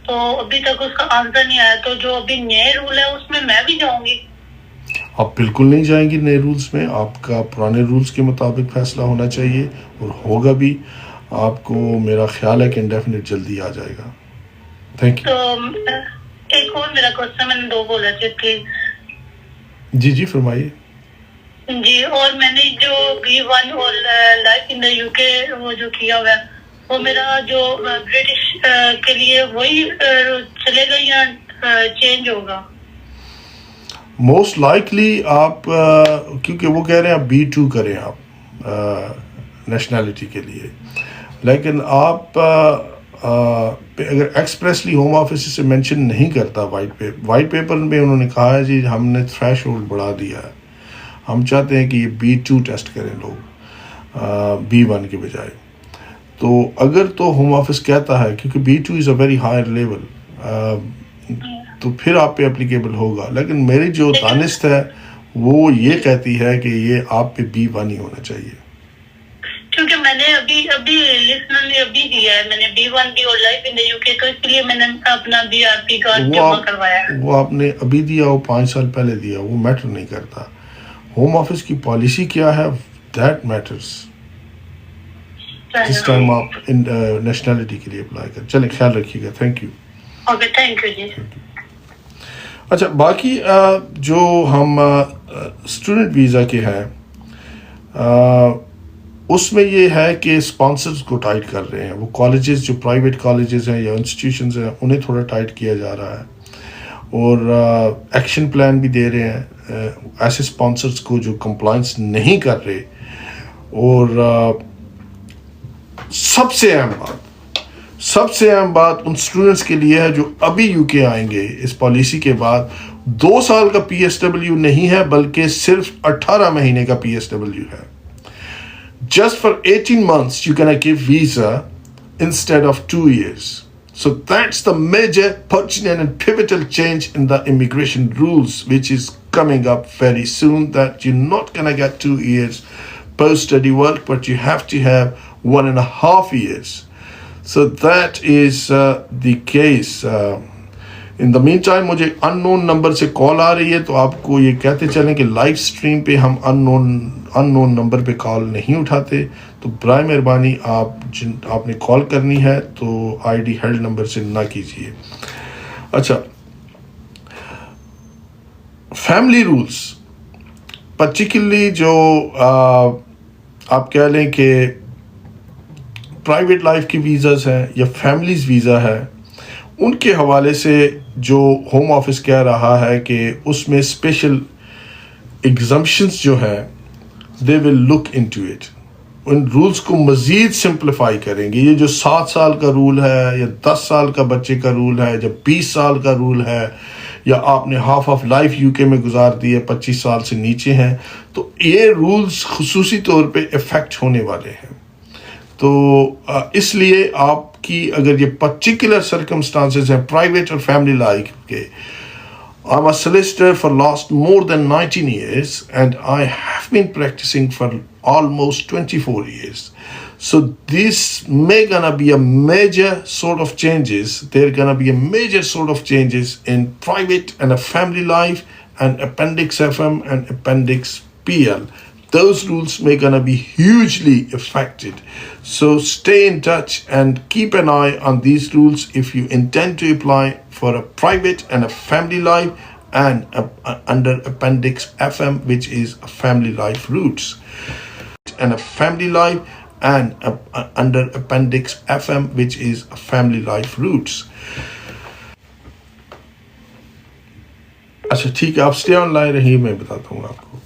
تو ابھی تک اس کا آنسر نہیں آیا. تو جو ابھی نئے رول ہے اس میں بھی جاؤں گی؟ آپ بالکل نہیں جائیں گی نئے رولز میں, آپ کا پرانے رولز کے مطابق فیصلہ ہونا چاہیے اور ہوگا بھی. آپ کو میرا خیال ہے کہ انڈیفینیٹ جلدی آ جائے گا. Thank you. تو ایک اور میرا کوشچن, میں نے 2 بولا تھے پلیز. جی فرمائیے. جی اور میں نے جو B1 اور لائف ان یو کے وہ جو کیا ہوا ہے, وہ میرا جو برٹش کے لیے وہی چلے گا یا چینج ہوگا؟ موسٹ لائکلی آپ کیونکہ وہ کہہ رہے ہیں آپ B2 کریں آپ نیشنلٹی کے لیے، لیکن آپ اگر ایکسپریسلی ہوم آفس سے مینشن نہیں کرتا وائٹ پیپر میں انہوں نے کہا ہے جی ہم نے تھریش ہولڈ بڑھا دیا ہے، ہم چاہتے ہیں کہ یہ B2 ٹیسٹ کریں لوگ B1 کے بجائے. تو اگر تو ہوم آفس کہتا ہے کیونکہ B2 is a very higher level تو پھر آپ پہ اپلیکیبل ہوگا، لیکن میری جو دانست ہے وہ یہ کہتی ہے کہ یہ آپ پہ B1 ہی ہونا چاہیے. کیونکہ میں نے ابھی دیا ہے، میں نے B1 بھی اور لائف ان UK، تو اس لیے میں نے اپنا BRP کارڈ جمع کروایا ہے. وہ آپ نے ابھی دیا ہو 5 سال پہلے دیا، وہ میٹر نہیں کرتا. ہوم آفس کی پالیسی کیا ہے دیٹ میٹرز جس ٹائم آپ نیشنلٹی کے لیے اپلائی کریں. چلیں خیال رکھیے گا. Thank you. Okay thank you جی. اچھا باقی جو ہم اسٹوڈنٹ ویزا کے ہیں اس میں یہ ہے کہ اسپانسرز کو ٹائٹ کر رہے ہیں. وہ کالجز جو پرائیویٹ کالجز ہیں یا انسٹیٹیوشنز ہیں انہیں تھوڑا ٹائٹ کیا جا رہا ہے، اور ایکشن پلان بھی دے رہے ہیں ایسے اسپانسرز کو جو کمپلائنس نہیں کر رہے. اور سب سے اہم بات ان اسٹوڈنٹس کے لیے ہے جو ابھی UK آئیں گے اس پالیسی کے بعد، 2 سال کا PSW نہیں ہے بلکہ صرف 18 مہینے کا PSW ہے. Just for 18 months you can give visa instead of 2 years. So that's the major pertinent and pivotal change in the immigration rules which is coming up very soon, that you're not going to get 2 years post-study work but you have to have 1.5 years. So that is the case. In the meantime مجھے unknown number سے کال آ رہی ہے، تو آپ کو یہ کہتے چلیں کہ لائیو سٹریم پہ ہم unknown نمبر پہ کال نہیں اٹھاتے، تو برائے مہربانی آپ نے کال کرنی ہے تو ID ہیلڈ نمبر سے نہ کیجیے. اچھا فیملی رولز پرٹیکولرلی جو آپ کہہ لیں کہ پرائیویٹ لائف کی ویزاز ہیں یا فیملیز ویزا ہے، ان کے حوالے سے جو ہوم آفس کہہ رہا ہے کہ اس میں اسپیشل ایگزمپشنز جو ہیں they will look into it. ان رولز کو مزید سمپلیفائی کریں گے. یہ جو 7 سال کا رول ہے یا 10 سال کا بچے کا رول ہے یا 20 سال کا رول ہے، یا آپ نے ہاف آف لائف UK میں گزار دی ہے 25 سال سے نیچے ہیں، تو یہ رولز خصوصی طور پہ افیکٹ ہونے والے ہیں. تو اس لیے آپ کی اگر یہ پرٹیکولر سرکمسٹانسز ہیں پرائیویٹ اور فیملی لائف کے. I'm a solicitor for last more than 19 years and I have been practicing for almost 24 years. So this may gonna be a major sort of changes. There gonna be a major sort of changes in private and a family life and Appendix FM and Appendix PL. Those rules may gonna be hugely affected. So stay in touch and keep an eye on these rules if you intend to apply for a private and a family life and under Appendix FM, which is a family life routes. And a family life and under Appendix FM, which is a family life routes. اچھا ٹھیک ہے، آپ stay on line رہیے، میں بتاتا ہوں آپ کو.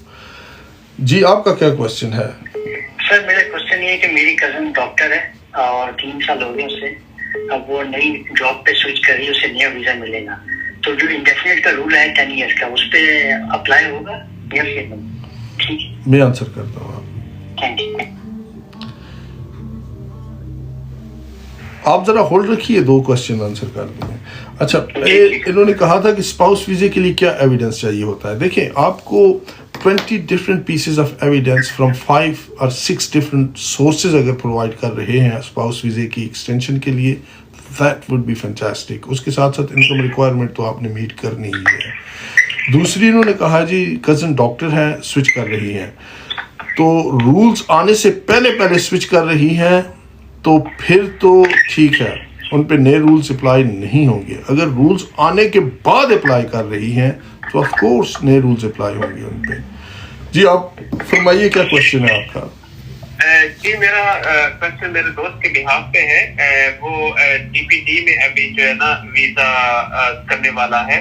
جی آپ کا کیا کوشچن ہے؟ سر میرا کوشچن یہ ہے کہ میری کزن ڈاکٹر ہے اور 3 سال ہو گئے اسے، اب وہ نئی جاب پہ سوئچ کر رہی ہے، اسے نیا ویزا ملے گا، تو جو انڈیفینٹ کا رول ہے 10 ایئرس کا اس پہ اپلائی ہوگا یا پھر ٹھیک ہے؟ میں آنسر کرتا ہوں آپ. Thank you. آپ ذرا ہولڈ رکھیے، 2 کوشچن آنسر کر دیں. اچھا انہوں نے کہا تھا کہ اسپاؤس ویزے کے لیے کیا ایویڈنس چاہیے ہوتا ہے. دیکھیں آپ کو 20 different pieces of evidence from 5 اور 6 ڈفرینٹ سورسز اگر پرووائڈ کر رہے ہیں اسپاؤس ویزے کی ایکسٹینشن کے لیے، دیٹ وڈ بی فینٹاسٹک. اس کے ساتھ ساتھ انکم ریکوائرمنٹ تو آپ نے میٹ کرنی ہی ہے. دوسری انہوں نے کہا جی کزن ڈاکٹر ہیں سوئچ کر رہی ہیں، تو رولز آنے سے پہلے سوئچ کر رہی ہیں تو پھر تو ٹھیک ہے، ان پہ نئے رولز اپلائی نہیں ہوں گے. اگر رولز آنے کے بعد اپلائی کر رہی ہیں تو آف کورس نئے رولز اپلائی ہوں گے ان پہ. جی آپ فرمائیے کیا کوشچن ہے آپ کا؟ جی میرا کوشچن میرے دوست کے بہاف پہ ہے، وہ DPD میں ابھی جو ہے نا ویزا کرنے والا ہے،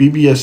PBS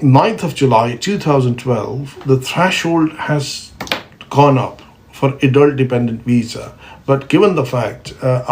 9th of July 2012 the threshold has gone up for adult dependent visa. But given the fact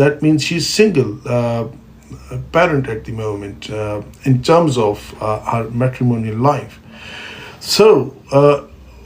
that means she's single parent at the moment in terms of her matrimonial life. So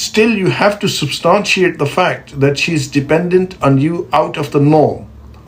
still you have to substantiate the fact that she is dependent on you out of the norm.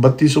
3200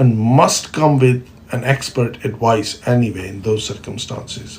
and must come with an expert advice anyway in those circumstances.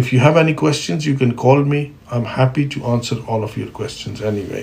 If you have any questions, you can call me. I'm happy to answer all of your questions anyway.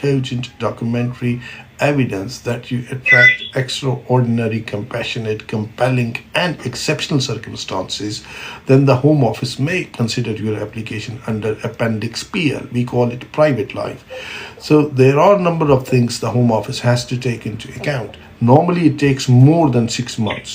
cogent documentary evidence that you attract extraordinary, compassionate, compelling and exceptional circumstances, then the home office may consider your application under appendix PL. We call it private life. So there are a number of things the home office has to take into account. Normally it takes more than 6 months.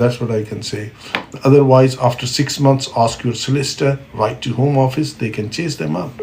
That's what I can say. Otherwise, after 6 months, ask your solicitor, write to home office, they can chase them up.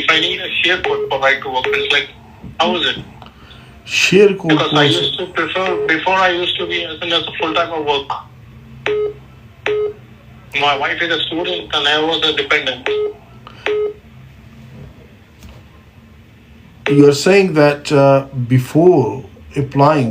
if I need a share code for right to work, means like how is it? Share code. Because I used to prefer, before I used to be as a full-time work. My wife is a student and I was a dependent. You are saying that before applying,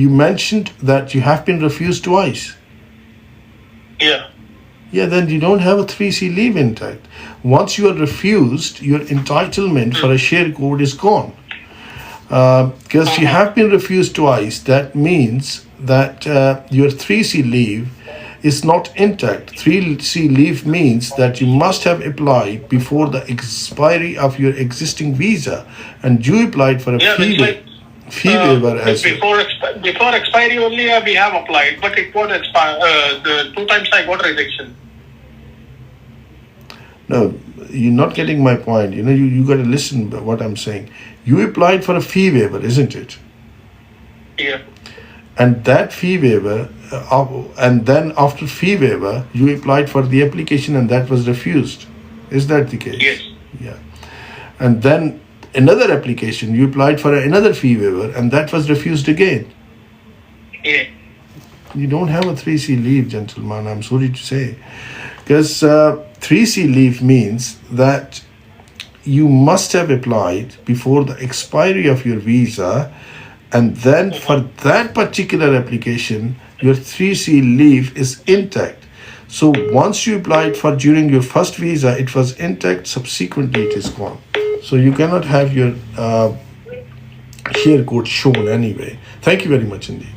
you mentioned that you have been refused twice. Yeah. Yeah, then you don't have a 3C leave intact. Once you are refused, your entitlement for a share code is gone. Because you have been refused twice, that means that your 3C leave is not intact. 3C leave means that you must have applied before the expiry of your existing visa, and you applied for a Yeah, fee it's like, waiver as well. before expiry only we have applied, but it was the 2 times I got rejection. No, you're not getting my point. You know, you got to listen to what I'm saying. You applied for a fee waiver, isn't it? Yeah. And that fee waiver, and then after fee waiver, you applied for the application and that was refused. Is that the case? Yes. Yeah. And then another application, you applied for another fee waiver and that was refused again. Yeah. You don't have a 3C leave, gentlemen, I'm sorry to say. Because 3C leave means that you must have applied before the expiry of your visa, and then for that particular application, your 3C leave is intact. So once you applied for during your first visa, it was intact, subsequently it is gone. So you cannot have your share code shown anyway. Thank you very much indeed.